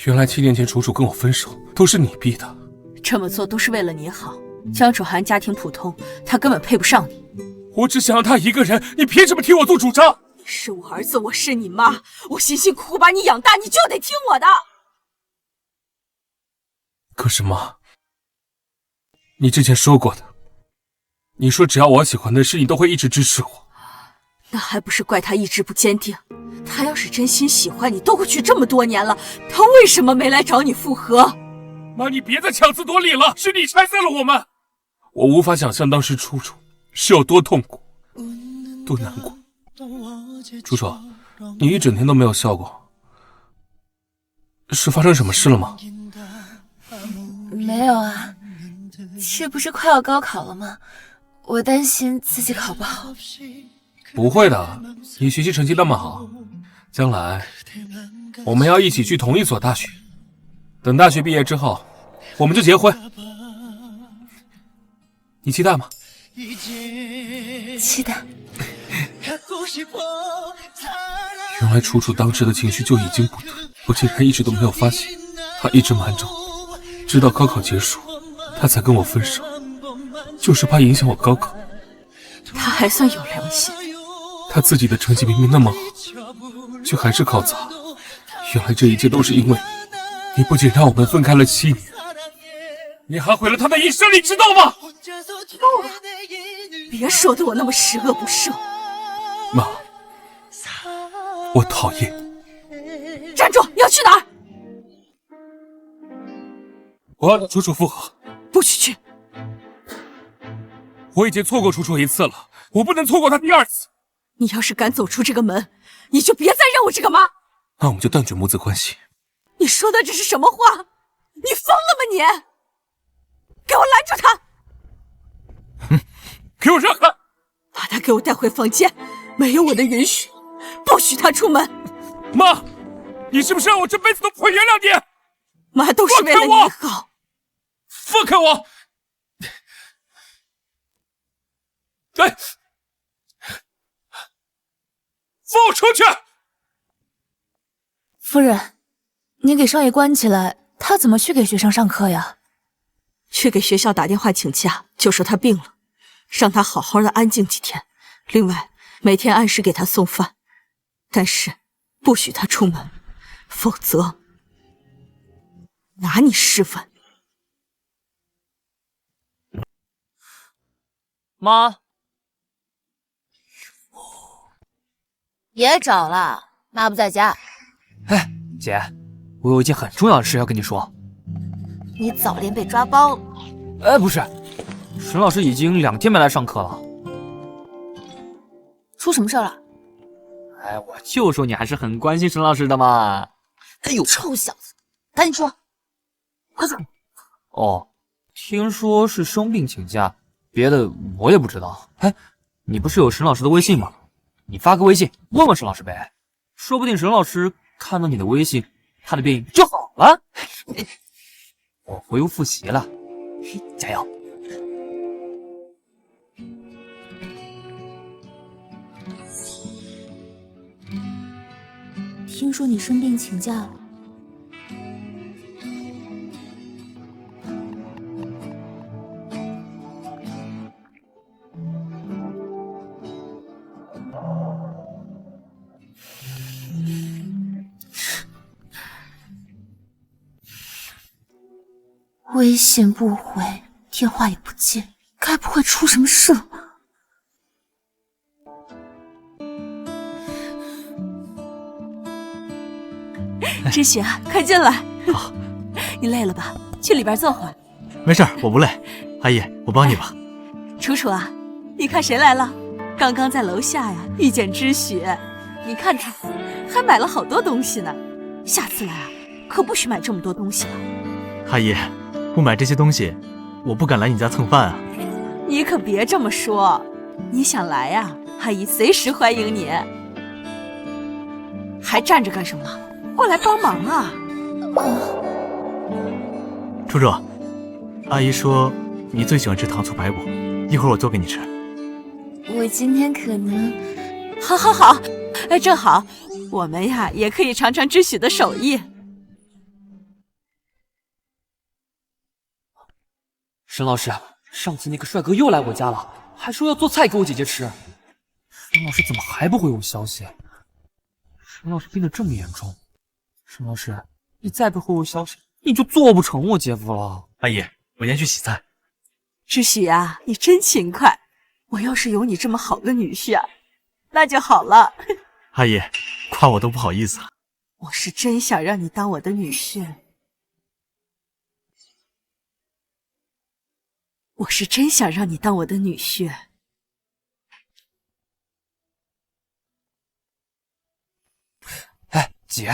I: 原来7年前楚楚跟我分手都是你逼的。
J: 这么做都是为了你好。江楚涵家庭普通，他根本配不上你。
I: 我只想要他一个人，你凭什么替我做主张？
J: 你是我儿子，我是你妈，我辛辛苦苦把你养大，你就得听我的。
I: 可是妈，你之前说过的，你说只要我喜欢的事，你都会一直支持我。
J: 那还不是怪他意志不坚定？他要是真心喜欢你，都过去这么多年了，他为什么没来找你复合？
I: 妈，你别再强词夺理了，是你拆散了我们。我无法想象当时楚楚是有多痛苦，多难过。楚楚，你一整天都没有笑过，是发生什么事了吗？
B: 没有啊，这不是快要高考了吗？我担心自己考不好。
I: 不会的，你学习成绩那么好，将来我们要一起去同一所大学，等大学毕业之后，我们就结婚。你期待吗？
B: 期待。
I: 原来楚楚当时的情绪就已经不对，我竟然一直都没有发现，她一直瞒着我，直到高考结束，她才跟我分手，就是怕影响我高考。
J: 她还算有良心。
I: 她自己的成绩明明那么好，却还是考砸。原来这一切都是因为你不仅让我们分开了7年，你还毁了她的一生，你知道吗？
J: 够了，别说的我那么十恶不赦。
I: 妈，我讨厌。
J: 站住！要去哪儿？
I: 我要跟楚楚复合。
J: 不许去！
I: 我已经错过楚楚一次了，我不能错过她第2次。
J: 你要是敢走出这个门，你就别再认我这个妈。
I: 那我们就断绝母子关系。
J: 你说的这是什么话？你疯了吗你？给我拦住他！
I: 给我让开！
J: 把他给我带回房间，没有我的允许，不许他出门。
I: 妈，你是不是让我这辈子都不会原谅你？
J: 妈都是为了你好。
I: 放开我！哎，放我出去！
F: 夫人，你给少爷关起来，他怎么去给学生上课呀？
J: 去给学校打电话请假，就说他病了，让他好好的安静几天。另外，每天按时给他送饭，但是不许他出门，否则拿你试问。
A: 妈，
B: 别找了，妈不在家。
A: 哎，姐，我有一件很重要的事要跟你说。
B: 你早恋被抓包了。
A: 哎，不是，沈老师已经2天没来上课了。
B: 出什么事了？
A: 哎，我就说你还是很关心沈老师的嘛。
B: 哎呦，臭小子，赶紧说，快走！
A: 哦，听说是生病请假，别的我也不知道。哎，你不是有沈老师的微信吗？你发个微信问问沈老师呗，说不定沈老师看到你的微信，他的病就好了。我回屋复习了，加油！
B: 听说你生病请假了。微信不回，电话也不接，该不会出什么事了吧？
J: 知雪，快进来。好，你累了吧？去里边坐会儿。
H: 没事，我不累。阿姨，我帮你吧。
J: 楚楚啊，你看谁来了？刚刚在楼下呀遇见知雪，你看她还买了好多东西呢。下次来啊，可不许买这么多东西了。
H: 阿姨，不买这些东西，我不敢来你家蹭饭啊。
J: 你可别这么说，你想来呀，阿姨随时欢迎你。还站着干什么？过来帮忙啊！
H: 楚楚，阿姨说你最喜欢吃糖醋排骨，一会儿我做给你吃。
B: 我今天可能……
J: 好，好，好，哎，正好，我们呀也可以尝尝知许的手艺。
A: 沈老师，上次那个帅哥又来我家了，还说要做菜给我姐姐吃。沈老师怎么还不回我消息？沈老师病得这么严重，沈老师，你再不回我消息，你就做不成我姐夫了。
H: 阿姨，我先去洗菜。
J: 知许啊，你真勤快。我要是有你这么好的女婿啊，那就好了。
H: 阿姨，夸我都不好意思。
J: 我是真想让你当我的女婿。我是真想让你当我的女婿。
A: 哎，姐，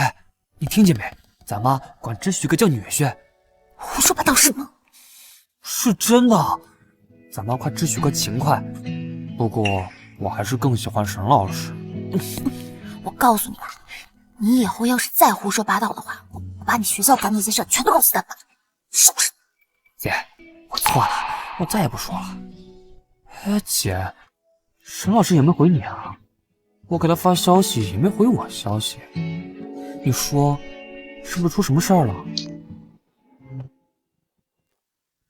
A: 你听见没？咱妈管知许哥叫女婿。
B: 胡说八道什么？
A: 是真的。咱妈夸知许哥勤快，不过我还是更喜欢沈老师。
B: 我告诉你吧，你以后要是再胡说八道的话，我把你学校干那些事全都告诉他们，是不是？
A: 姐，我错了，我再也不说了。哎，姐，沈老师也没回你啊？我给他发消息也没回我消息，你说是不是出什么事儿了？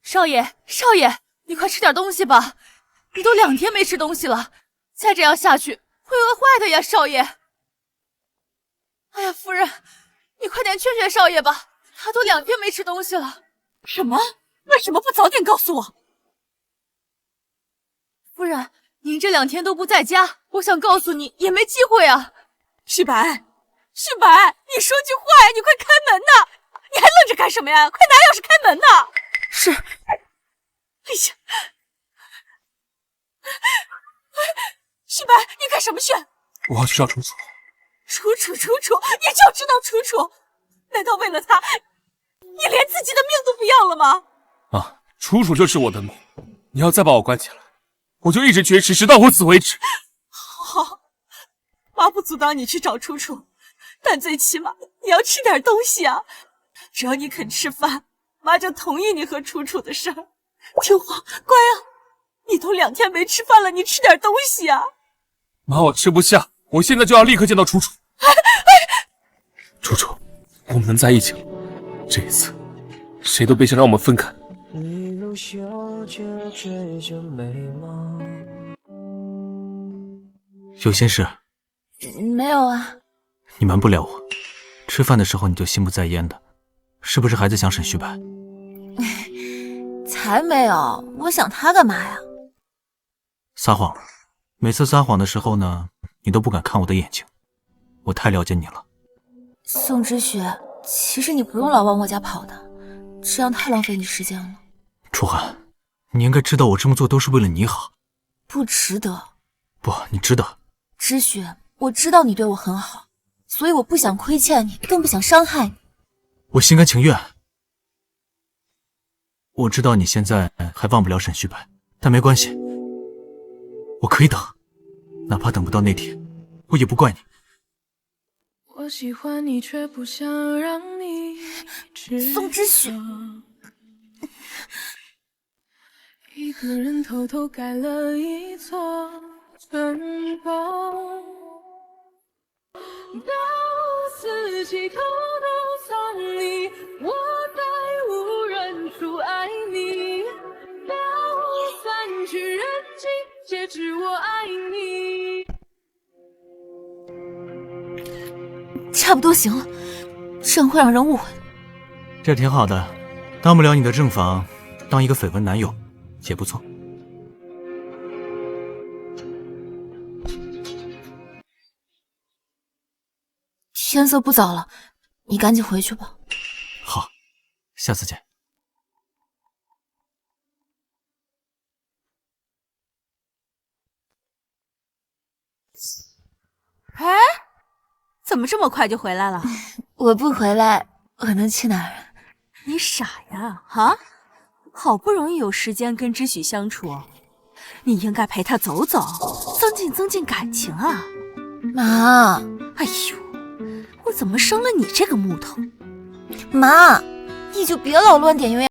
F: 少爷，少爷，你快吃点东西吧，你都2天没吃东西了，再这样下去会饿坏的呀，少爷。哎呀，夫人，你快点劝劝少爷吧，他都2天没吃东西了。
J: 什么？为什么不早点告诉我？
F: 夫人，您这2天都不在家，我想告诉你也没机会啊。
J: 旭白，旭白，你说句话呀，你快开门呐！你还愣着干什么呀？快拿钥匙开门呐！
F: 是。
J: 哎呀，旭白，你干什么炫？
I: 我要去找楚楚。
J: 楚楚，你就知道楚楚？难道为了他，你连自己的命都不要了吗？
I: 啊，楚楚就是我的命，你要再把我关起来，我就一直绝食，直到我死为止。
J: 好，妈不阻挡你去找楚楚，但最起码你要吃点东西啊！只要你肯吃饭，妈就同意你和楚楚的事儿。听话，乖啊！你都2天没吃饭了，你吃点东西啊！
I: 妈，我吃不下，我现在就要立刻见到楚楚。楚楚，我们能在一起了，这一次，谁都别想让我们分开。
H: 有心事？
B: 没有啊。
H: 你瞒不了我，吃饭的时候你就心不在焉的，是不是还在想沈旭白？
B: 才没有，我想他干嘛呀？
H: 撒谎了。每次撒谎的时候呢，你都不敢看我的眼睛，我太了解你了。
B: 宋知雪，其实你不用老往我家跑的，这样太浪费你时间了。
H: 楚寒，你应该知道我这么做都是为了你好。
B: 不值得。
H: 不，你值得。
B: 知雪，我知道你对我很好，所以我不想亏欠你，更不想伤害你。
H: 我心甘情愿。我知道你现在还忘不了沈旭白，但没关系，我可以等，哪怕等不到那天，我也不怪你。
C: 我喜欢你，却不想让你知道。
B: 宋知雪，
C: 一个人偷偷盖了一座城堡，到四季偷偷藏你，我在无人处爱你，到散去人迹，皆知我爱你。
B: 差不多行了，这样会让人误会。
H: 这挺好的，当不了你的正房，当一个绯闻男友也不错。
B: 天色不早了，你赶紧回去吧。
H: 好，下次见。
J: 哎，怎么这么快就回来了？
B: 我不回来，我能去哪儿？
J: 你傻呀，啊！好不容易有时间跟知许相处，你应该陪他走走，增增进感情啊。
B: 妈，
J: 哎呦，我怎么生了你这个木头？
B: 妈，你就别老乱点鸳鸯。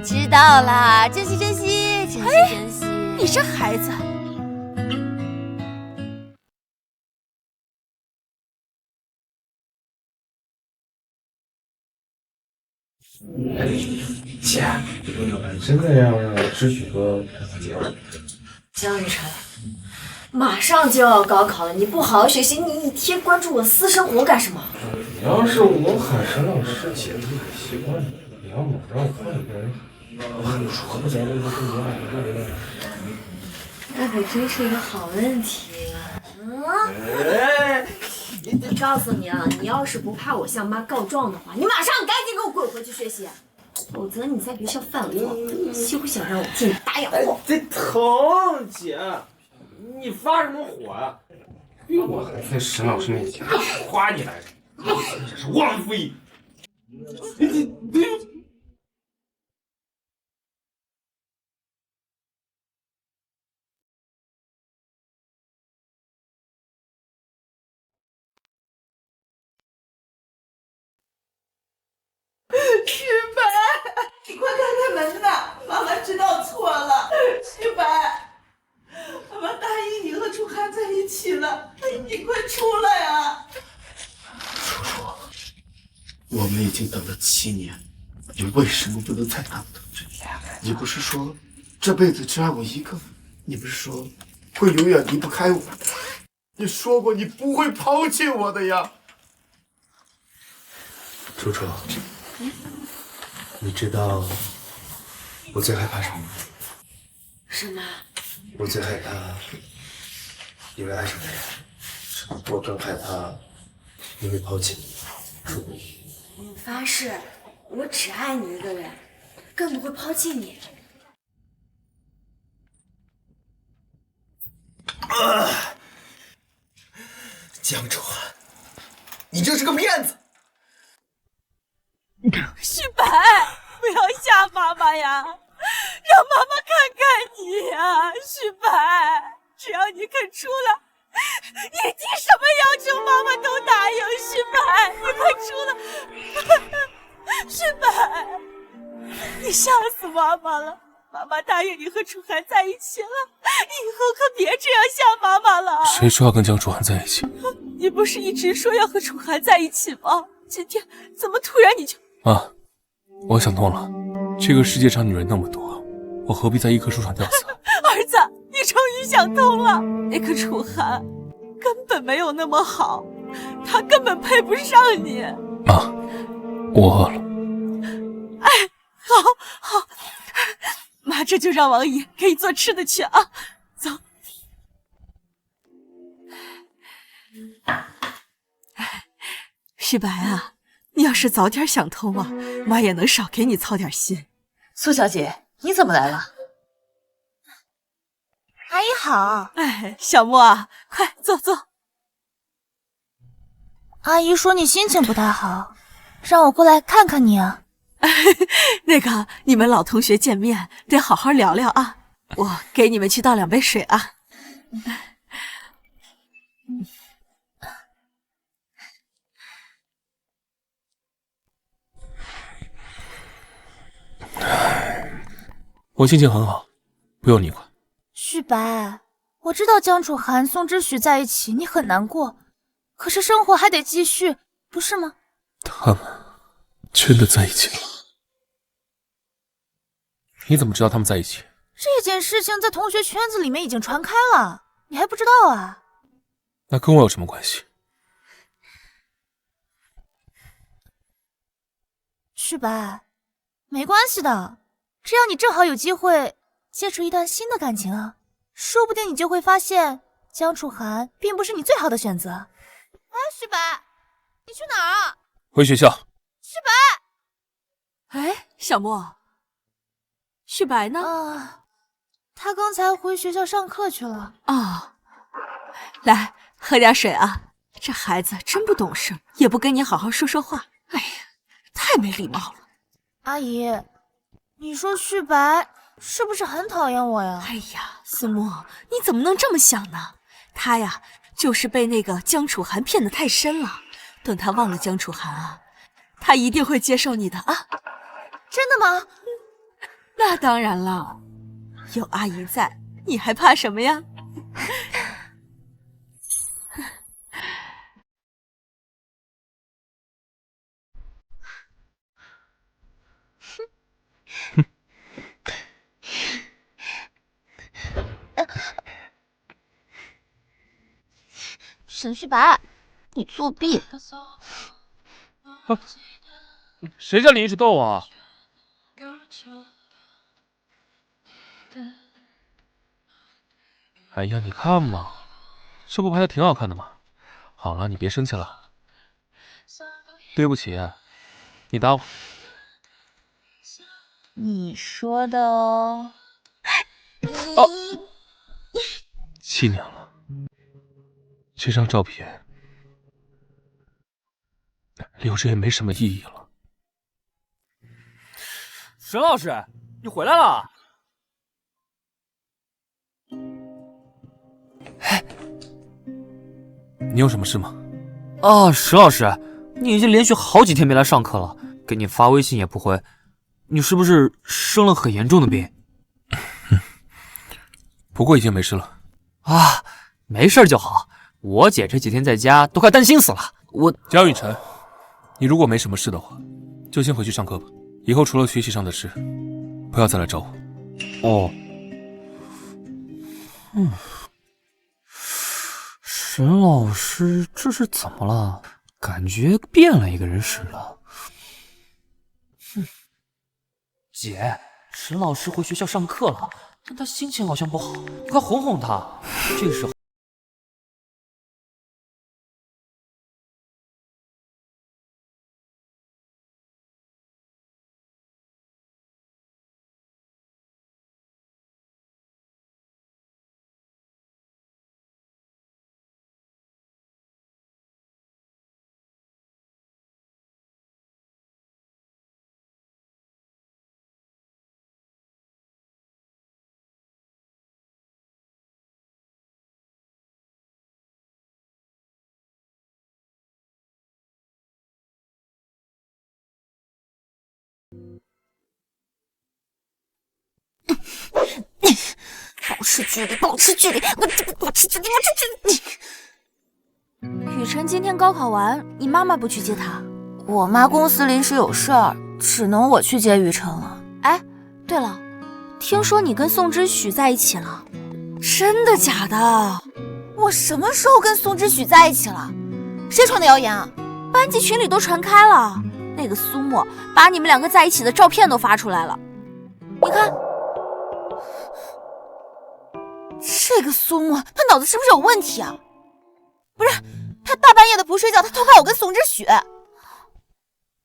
B: 知道啦，珍惜珍惜，珍惜珍惜。
J: 你这孩子，
K: 姐，真的要让知许哥跟我结婚？
B: 江雨晨，马上就要高考了，你不好好学习，你一天关注我私生活干什么？
K: 你要是我喊沈老师姐，他很习惯的。你要老让我换一个人，我跟你说不行。
B: 那可真是一个好问题。你告诉你啊，你要是不怕我向妈告状的话，你马上赶紧给我滚回去学习，否则你在学校犯了错，休想让我替你打掩护。
K: 这疼，姐，你发什么火呀？我还在沈老师面前夸你来着，真是枉费。你。
C: 诗白，你快开开门呐！妈妈知道错了。诗白，妈妈答应你和楚涵在一起了，你快出来啊！
K: 楚楚，我们已经等了7年，你为什么不能再等等？你不是说这辈子只爱我一个？你不是说会永远离不开我？你说过你不会抛弃我的呀！楚楚。你知道我最害怕什么吗？
B: 什么？
K: 我最害怕因为爱上的人，我更害怕因为抛弃你。
B: 我发誓，我只爱你一个人，更不会抛弃你。
K: 江楚涵，你这是个骗子！
J: 旭白，不要吓妈妈呀，让妈妈看看你呀，旭白，只要你肯出来，你提什么要求妈妈都答应。旭白，你快出来，旭白，你吓死妈妈了。妈妈答应你和楚涵在一起了，以后可别这样吓妈妈了。
I: 谁说要跟江楚涵在一起？
J: 你不是一直说要和楚涵在一起吗？今天怎么突然你就……
I: 妈，我想通了，这个世界上女人那么多，我何必在一棵树上吊死？
J: 儿子，你终于想通了。那个楚涵根本没有那么好，他根本配不上你。
I: 妈，我饿了。
J: 哎，好，妈这就让王姨给你做吃的去啊。走。旭白啊，你要是早点想通啊，妈也能少给你操点心。
L: 苏小姐，你怎么来了？
F: 阿姨好。
J: 哎，小莫啊，快坐坐。
F: 阿姨说你心情不太好，让我过来看看你啊。
J: 那个，你们老同学见面得好好聊聊啊。我给你们去倒2杯水啊。
I: 我心情很好，不用你管。
F: 旭白，我知道江楚涵、宋之许在一起你很难过，可是生活还得继续，不是吗？
I: 他们真的在一起了？你怎么知道他们在一起？
F: 这件事情在同学圈子里面已经传开了，你还不知道啊？
I: 那跟我有什么关系？
F: 旭白，没关系的，这样你正好有机会接触一段新的感情啊，说不定你就会发现江楚涵并不是你最好的选择。哎，旭白，你去哪儿啊？
I: 回学校。
F: 旭白，
J: 哎，小莫，旭白呢？
F: 啊，他刚才回学校上课去了。
J: 哦，来喝点水啊。这孩子真不懂事，也不跟你好好说说话。哎呀，太没礼貌了。
F: 阿姨，你说旭白是不是很讨厌我呀？
J: 哎呀，苏沫，你怎么能这么想呢？他呀，就是被那个江楚涵骗得太深了。等他忘了江楚涵啊，他一定会接受你的啊。
F: 真的吗？
J: 那当然了，有阿姨在，你还怕什么呀？
B: 沈旭白，你作弊！
D: 谁叫你一直逗我啊？哎呀，你看嘛，这不拍的挺好看的吗？好了，你别生气了。对不起，你打我。
B: 你说的哦。
D: 哦，7年了，这张照片留着也没什么意义了。
A: 沈老师，你回来了。
I: 你有什么事吗？
A: 啊，沈老师，你已经连续好几天没来上课了，给你发微信也不回，你是不是生了很严重的病？
I: 不过已经没事了。
A: 啊，没事就好。我姐这几天在家都快担心死了。
I: 江雨晨，你如果没什么事的话，就先回去上课吧。以后除了学习上的事，不要再来找我。
A: 哦。沈老师这是怎么了？感觉变了一个人似的。姐，沈老师回学校上课了，但他心情好像不好，你快哄哄他。这时候。
B: 保持距离，保持距离，我这个保持距离，保持距离。
F: 雨辰今天高考完，你妈妈不去接他？
B: 我妈公司临时有事儿，只能我去接雨辰了。
F: 哎，对了，听说你跟宋之许在一起了，真的假的？
B: 我什么时候跟宋之许在一起了？谁传的谣言啊？
F: 班级群里都传开了，那个苏沫把你们两个在一起的照片都发出来了。你看，
B: 这个苏沫，他脑子是不是有问题啊？不是，他大半夜的不睡觉，他偷看我跟宋之许。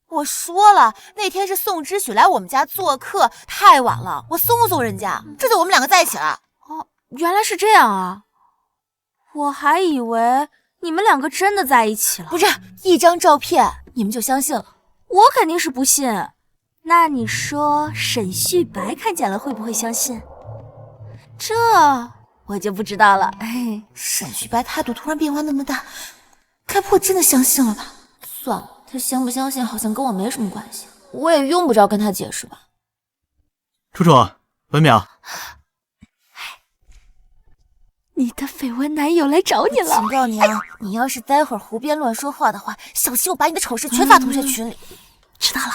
B: 我说了，那天是宋之许来我们家做客，太晚了，我送送人家，这就我们两个在一起了。
F: 哦，原来是这样啊，我还以为你们两个真的在一起了。
B: 不是，一张照片你们就相信了？
F: 我肯定是不信。那你说沈旭白看见了会不会相信？这我就不知道了。
B: 沈旭白态度突然变化那么大，该不会真的相信了吧？算了，他相不相信好像跟我没什么关系，我也用不着跟他解释吧。
H: 楚楚，文淼，
F: 你的绯闻男友来找你了。
B: 警告你啊，你要是待会儿胡编乱说话的话，小心我把你的丑事全发同学群里。
F: 知道了。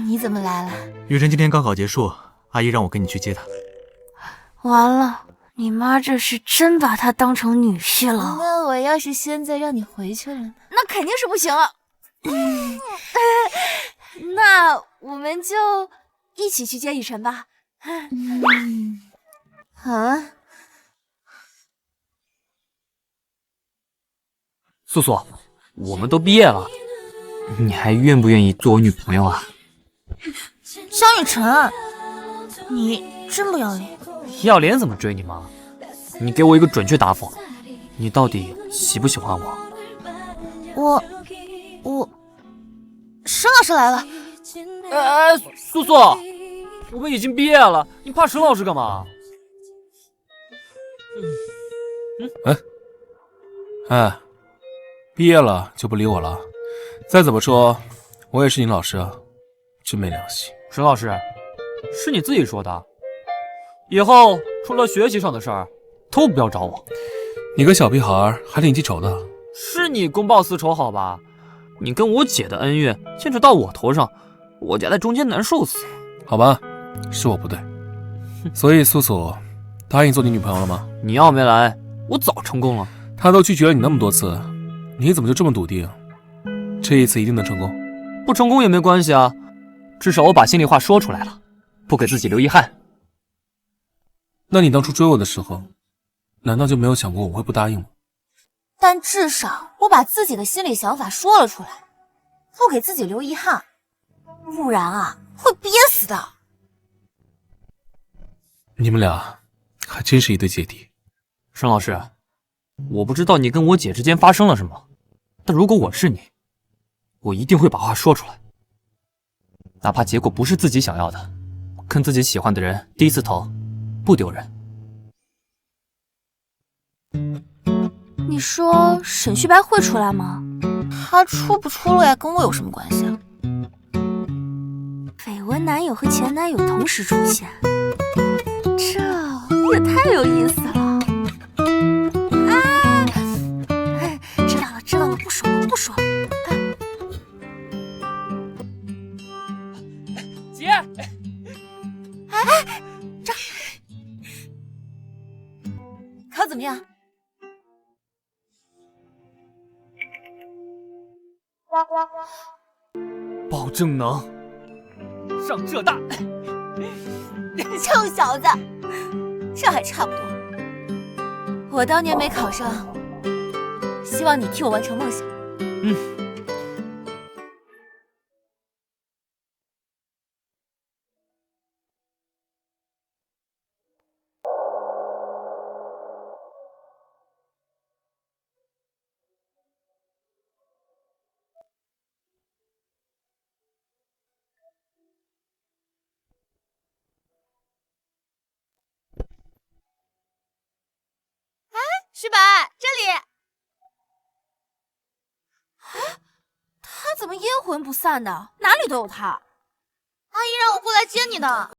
B: 你怎么来了？
H: 雨辰今天高考结束，阿姨让我跟你去接他。
F: 完了，你妈这是真把他当成女婿了。
B: 那我要是现在让你回去了呢？
F: 那肯定是不行了。那我们就
B: 一起去接雨辰吧。啊，
A: 素素，我们都毕业了，你还愿不愿意做我女朋友啊？
F: 江雨辰，你真不要脸！
A: 要脸怎么追你吗？你给我一个准确答复，你到底喜不喜欢我？
F: 沈老师来了。
A: 哎，素素，我们已经毕业了，你怕沈老师干嘛？
I: 哎，毕业了就不理我了。再怎么说，我也是你老师啊，真没良心。
A: 沈老师，是你自己说的，以后除了学习上的事儿，都不要找我。
I: 你个小屁孩还领记仇的？
A: 是你公报私仇好吧？你跟我姐的恩怨牵扯到我头上，我夹在中间难受死。
I: 好吧，是我不对。所以素素答应做你女朋友了吗？
A: 你要没来，我早成功了。
I: 她都拒绝了你那么多次，你怎么就这么笃定？这一次一定能成功？
A: 不成功也没关系啊，至少我把心里话说出来了，不给自己留遗憾。
I: 那你当初追我的时候，难道就没有想过我会不答应吗？
B: 但至少我把自己的心里想法说了出来，不给自己留遗憾，不然啊会憋死的。
I: 你们俩还真是一对姐弟。
A: 沈老师，我不知道你跟我姐之间发生了什么，但如果我是你，我一定会把话说出来，哪怕结果不是自己想要的，跟自己喜欢的人低次头，不丢人。
B: 你说沈旭白会出来吗？他出不出来跟我有什么关系啊？绯闻男友和前男友同时出现，这也太有意思了！啊！哎，知道了，不说了。
A: 姐，
B: 这考怎么样？
A: 保证能上浙大。
B: 臭小子，这还差不多。我当年没考上，希望你替我完成梦想。旭白，这里。哎，他怎么阴魂不散的？哪里都有他。阿姨让我过来接你的。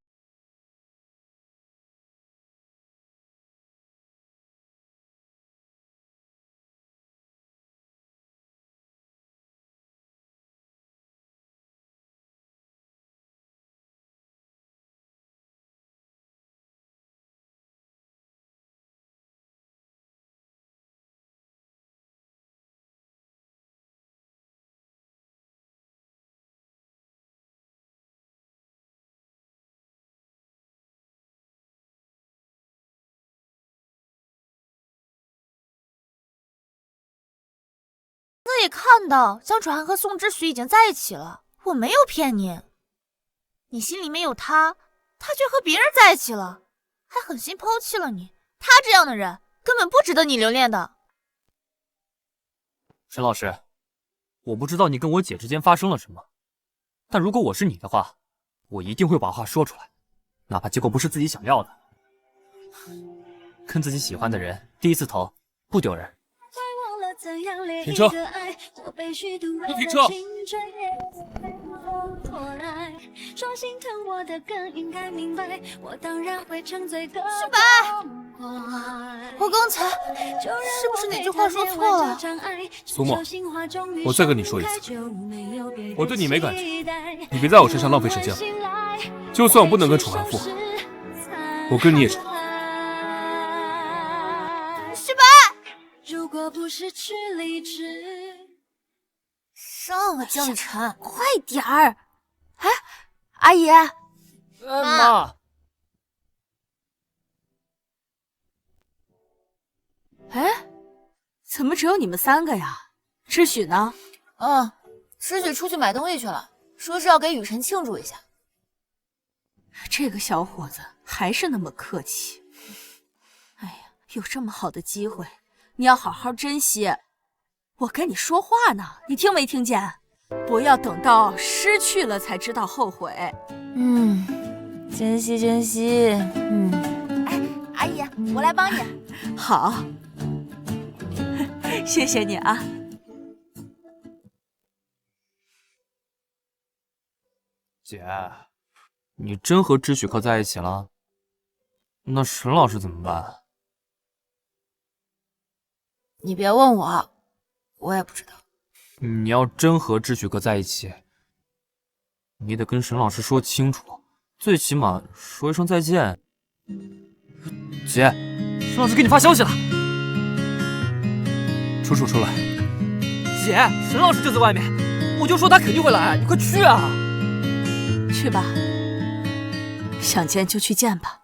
F: 我也看到江楚涵和宋之许已经在一起了，我没有骗你。你心里面有他，他却和别人在一起了，还狠心抛弃了你。他这样的人根本不值得你留恋的。
A: 沈老师，我不知道你跟我姐之间发生了什么，但如果我是你的话，我一定会把话说出来，哪怕结果不是自己想要的。跟自己喜欢的人低一次头，不丢人。
I: 停车！不停车！
F: 旭白，我刚才是不是哪句话说错了？
I: 苏沫，我再跟你说一次，我对你没感情，你别在我身上浪费时间了。就算我不能跟楚涵复合，我跟你也成。
B: 如果不失去理智，上啊，江雨辰，快点儿！哎，阿姨，
A: 妈。
J: 哎，怎么只有你们3个呀？知许呢？
B: 知许出去买东西去了，说是要给雨辰庆祝一下。
J: 这个小伙子还是那么客气。哎呀，有这么好的机会，你要好好珍惜。我跟你说话呢，你听没听见？不要等到失去了才知道后悔。
B: 珍惜珍惜。
F: 阿姨，我来帮你。
J: 好，谢谢你啊。
A: 姐，你真和知许客在一起了？那沈老师怎么办？
B: 你别问我，我也不知道。
A: 你要真和知许客在一起，你得跟沈老师说清楚，最起码说一声再见。姐，沈老师给你发消息了。
I: 楚楚出来。
A: 姐，沈老师就在外面，我就说他肯定会来，你快去啊！
J: 去吧，想见就去见吧。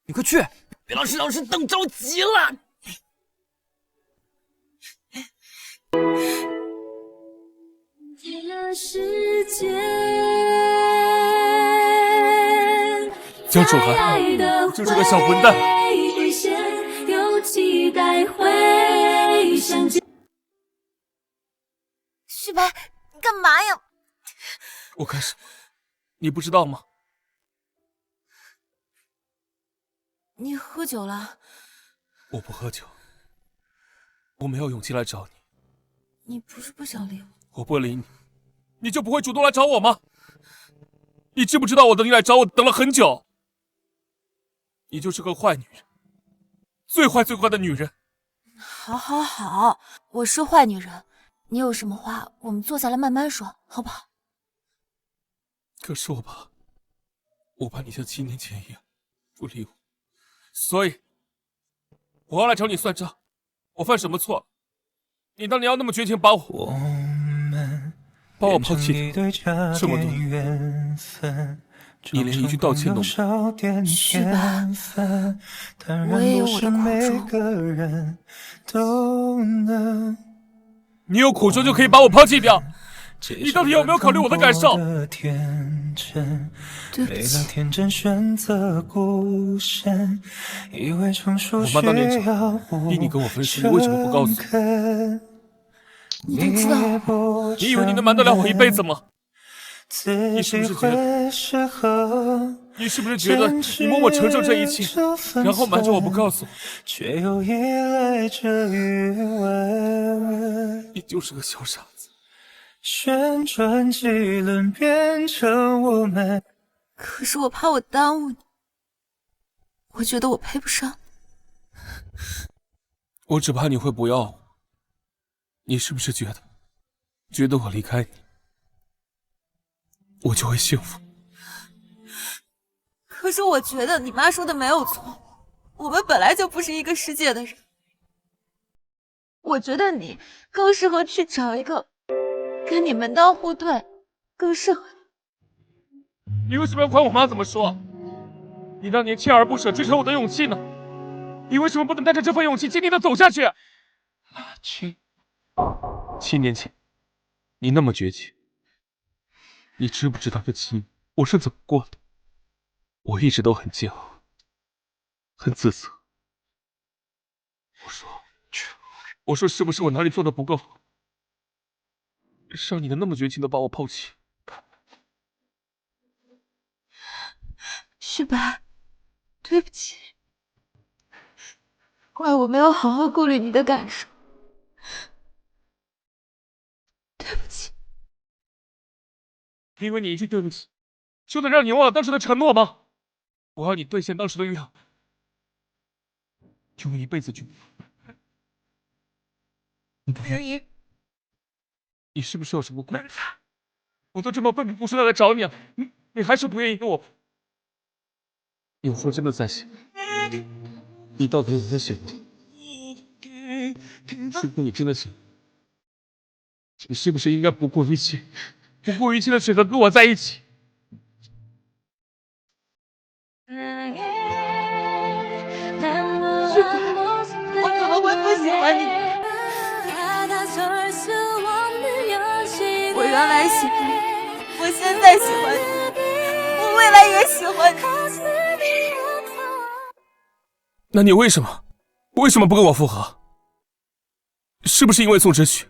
A: 你快去，别让沈老师等着急了。
I: 江楚涵就是个小混蛋。
B: 旭白，你干嘛呀？
I: 我干什么？你不知道吗？
B: 你喝酒了？
I: 我不喝酒，我没有勇气来找你。
B: 你不是不想理我？
I: 我不理你，你就不会主动来找我吗？你知不知道我等你来找我等了很久？你就是个坏女人，最坏最坏的女人。
B: 好，我是坏女人。你有什么话，我们坐下来慢慢说，好不好？
I: 可是我怕你像7年前一样不理我，所以我要来找你算账。我犯什么错了？你当年要那么绝情把我抛弃掉这么多年，你连一句道歉都没有。
B: 旭白，我也有我的苦衷。
I: 你有苦衷就可以把我抛弃掉？你到底有没有考虑我的感受？
B: 对不起，
I: 我妈当年逼你跟我分手，你为什么不告诉我？
B: 你都知道？
I: 你以为你能瞒得了我一辈子吗？你是不是觉得你默默承受这一切，然后瞒着我不告诉我？你就是个小傻子。
C: 旋转几轮变成我们。
B: 可是我怕我耽误你，我觉得我配不上。
I: 我只怕你会不要我。你是不是觉得我离开你，我就会幸福？
B: 可是我觉得你妈说的没有错，我们本来就不是一个世界的人。我觉得你更适合去找一个跟你门当户对更适合你。
I: 你为什么要管我妈怎么说？你当年锲而不舍追求我的勇气呢？你为什么不能带着这份勇气坚定的走下去？7年前，你那么绝情，你知不知道这7年我是怎么过的？我一直都很煎熬，很自责。我说，是不是我哪里做的不够好，让你能那么绝情的把我抛弃？
B: 旭白，对不起，怪我没有好好顾虑你的感受，对不起。
I: 因为你一句对不起，就能让你忘了当时的承诺吗？我要你兑现当时的愿望，用一辈子去。你不愿意？你是不是有什么顾虑？我都这么奋不顾身的来找你了，你还是不愿意跟我？你说真的在想？你到底有在想？是不是你真的想？你是不是应该不顾一切的选择跟我在一起？
B: 原来喜欢你，我现在喜欢你，我未来也喜欢你。
I: 那你为什么不跟我复合？是不是因为宋之许？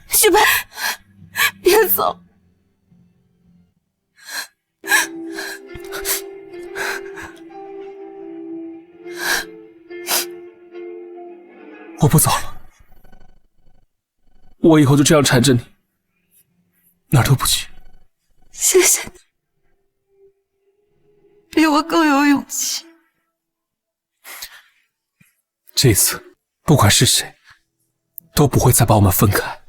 B: 许白，别走！
I: 我不走了，我以后就这样缠着你，哪儿都不去。
B: 谢谢你，比我更有勇气。
I: 这次不管是谁，都不会再把我们分开。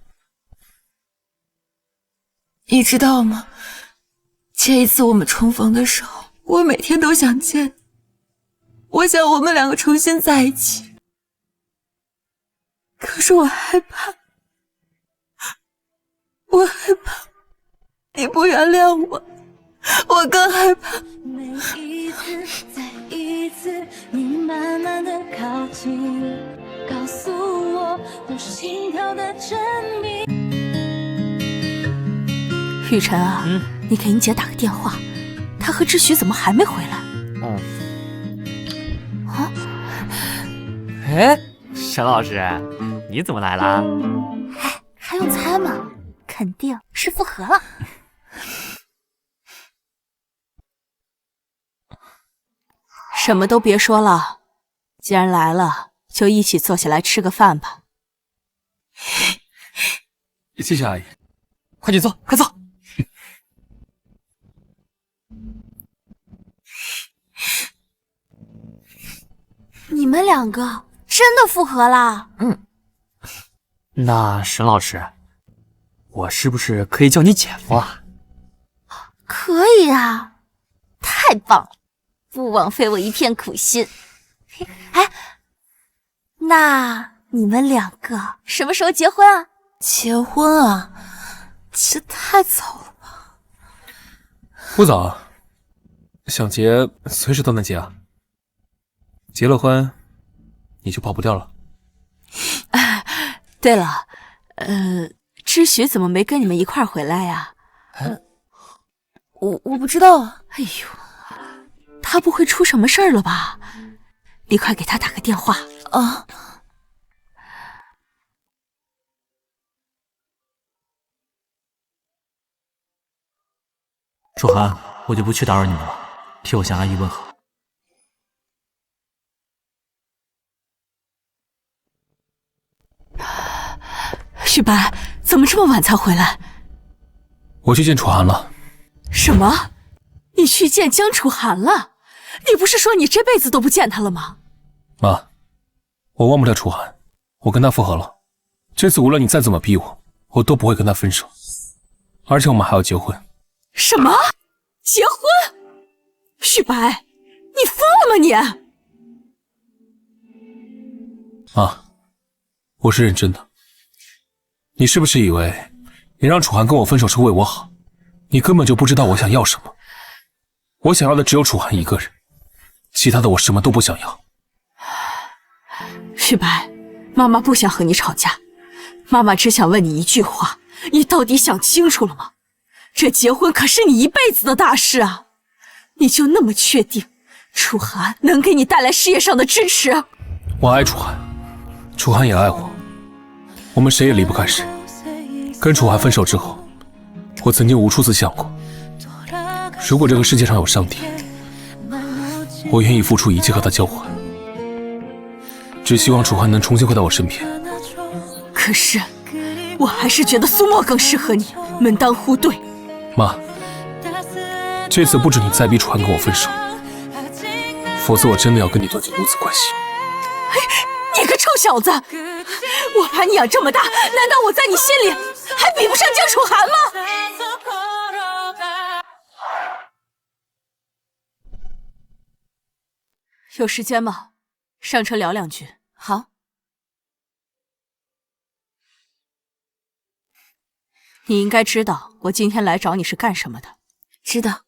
B: 你知道吗？前一次我们重逢的时候，我每天都想见你，我想我们两个重新在一起。可是我害怕，我害怕你不原谅我，我更害怕。
E: 每一次再一次，你慢慢的靠近，告诉我我心跳的真谜。
J: 雨辰啊，你给你姐打个电话，她和知许怎么还没回来？啊？
A: 哎，沈老师，你怎么来了？
F: 哎，还用猜吗？肯定是复合了。
J: 什么都别说了，既然来了，就一起坐下来吃个饭吧。
I: 谢谢阿姨，
A: 快点坐，快坐。
F: 你们两个真的复合啦？
A: 那沈老师，我是不是可以叫你姐夫啊？
F: 可以啊，太棒了，不枉费我一片苦心。哎，那你们两个什么时候结婚啊？
B: 结婚啊？这太早了吧？
I: 不早，想结随时都能结啊。结了婚，你就跑不掉了。
J: 对了，知许怎么没跟你们一块儿回来呀？
B: 我不知道啊。
J: 哎呦，他不会出什么事儿了吧？你快给他打个电话
B: 啊！
H: 楚涵，我就不去打扰你们了，替我向阿姨问好。
J: 许白，怎么这么晚才回来？
I: 我去见楚涵了。
J: 什么？你去见江楚涵了？你不是说你这辈子都不见他了吗？
I: 妈，我忘不了楚涵，我跟他复合了。这次无论你再怎么逼我，我都不会跟他分手。而且我们还要结婚。
J: 什么？结婚？许白，你疯了吗你？
I: 妈，我是认真的。你是不是以为你让楚涵跟我分手是为我好？你根本就不知道我想要什么。我想要的只有楚涵一个人，其他的我什么都不想要。
J: 许白，妈妈不想和你吵架，妈妈只想问你一句话，你到底想清楚了吗？这结婚可是你一辈子的大事啊！你就那么确定楚寒能给你带来事业上的支持？
I: 我爱楚寒，楚寒也爱我，我们谁也离不开谁。跟楚寒分手之后，我曾经无数次想过，如果这个世界上有上帝，我愿意付出一切和他交换，只希望楚寒能重新回到我身边。
J: 可是，我还是觉得苏沫更适合你，门当户对。
I: 妈，这次不准你再逼楚寒跟我分手，否则我真的要跟你断绝母子关系。
J: 你个臭小子！我把你养这么大，难道我在你心里还比不上江楚寒吗？有时间吗？上车聊两句。
B: 好。
J: 你应该知道我今天来找你是干什么的。
B: 知道。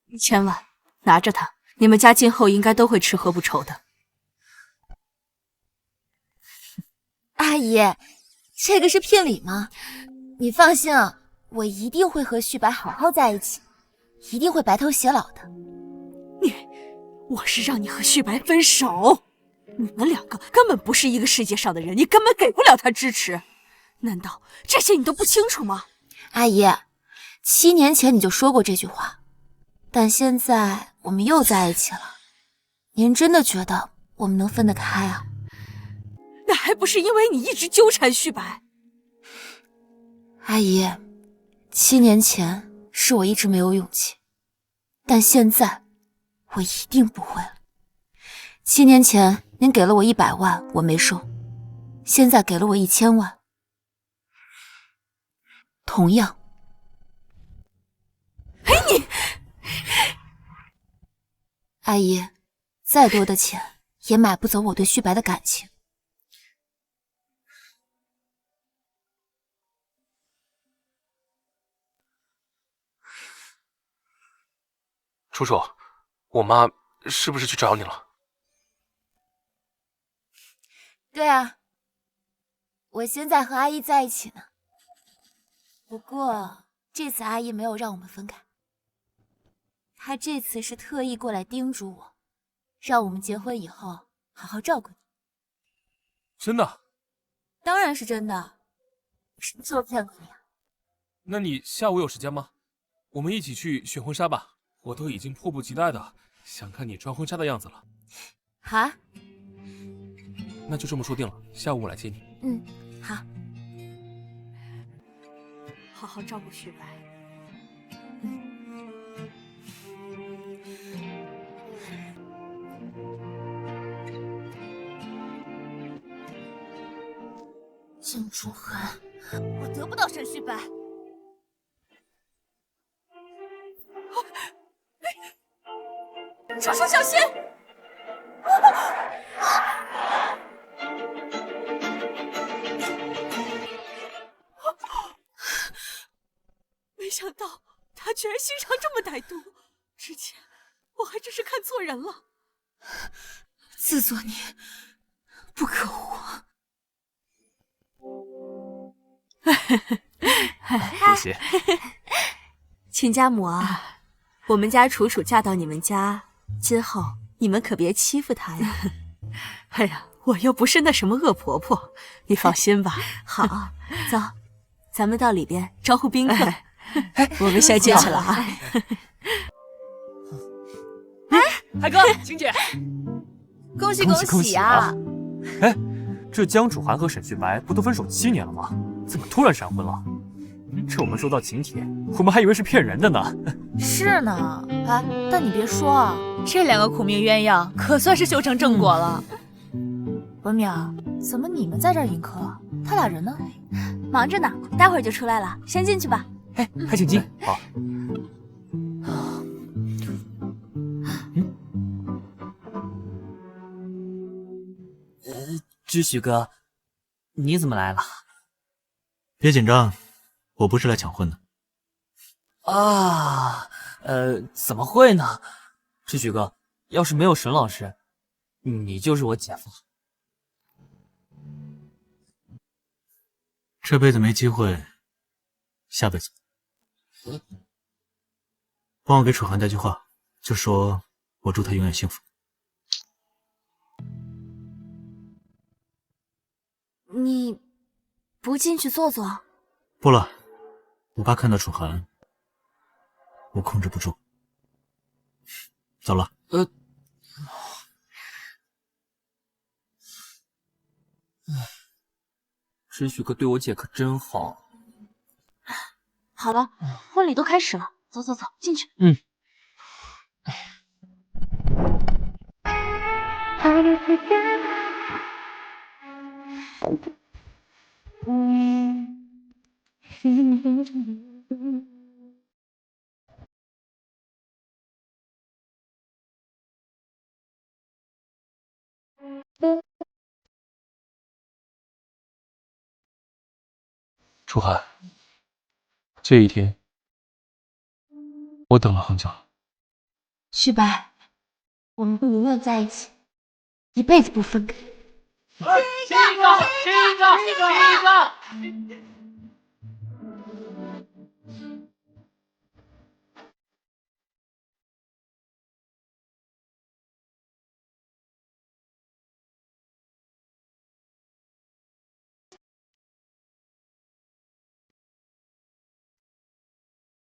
J: 1000万，拿着它，你们家今后应该都会吃喝不愁的。
B: 阿姨，这个是聘礼吗？你放心啊，我一定会和旭白好好在一起，一定会白头偕老的。
J: 我是让你和旭白分手，你们两个根本不是一个世界上的人，你根本给不了他支持。难道这些你都不清楚吗？
B: 阿姨，7年前你就说过这句话，但现在我们又在一起了，您真的觉得我们能分得开啊？
J: 那还不是因为你一直纠缠旭白。
B: 阿姨，7年前是我一直没有勇气，但现在我一定不会了。7年前您给了我100万，我没收，现在给了我1000万，同样。
J: 你
B: 阿姨，再多的钱也买不走我对旭白的感情。
I: 楚楚，我妈是不是去找你了？
B: 对啊，我现在和阿姨在一起呢。不过这次阿姨没有让我们分开，她这次是特意过来叮嘱我，让我们结婚以后好好照顾你。
I: 真的？
B: 当然是真的，谁说骗过你啊？
I: 那你下午有时间吗？我们一起去选婚纱吧。我都已经迫不及待的想看你穿婚纱的样子了。
B: 好啊，
I: 那就这么说定了，下午我来接你。
B: 好。
J: 好好照顾旭白。
B: 江楚寒，我得不到沈旭白。
J: 楚楚小心！没想到他居然心肠这么歹毒，之前我还真是看错人了。
B: 自作孽不可活。
A: 恭喜！
J: 亲家母啊，我们家楚楚嫁到你们家，今后你们可别欺负她呀。哎呀，我又不是那什么恶婆婆，你放心吧。好，走，咱们到里边招呼宾客。我们先进去了啊。
M: 海哥，晴姐，
B: 恭喜
A: 恭喜
B: 啊！
A: 哎，这江楚寒和沈旭白不都分手7年了吗？怎么突然闪婚了？这我们收到请帖，我们还以为是骗人的呢。
L: 是呢，哎，但你别说啊，这2个苦命鸳鸯可算是修成正果了。
F: 文淼，怎么你们在这儿迎客？他俩人呢？
E: 忙着呢，待会儿就出来了，先进去吧。
A: 哎，还请进。好。
M: 知许哥，你怎么来了？
H: 别紧张，我不是来抢婚的。
M: 啊，怎么会呢？
A: 知许哥，要是没有沈老师，你就是我姐夫。
H: 这辈子没机会，下辈子。帮我给楚寒带句话，就说我祝他永远幸福。
B: 你不进去坐坐？
H: 不了，我怕看到楚寒，我控制不住。走了。
M: 申旭哥对我姐可真好。
B: 好了，婚礼都开始了，走走走，进去。
M: 嗯。
I: 楚寒，这一天我等了很久了。
E: 旭白，我们会永远在一起，一辈子不分开。
M: 亲一个，亲一个，亲一个。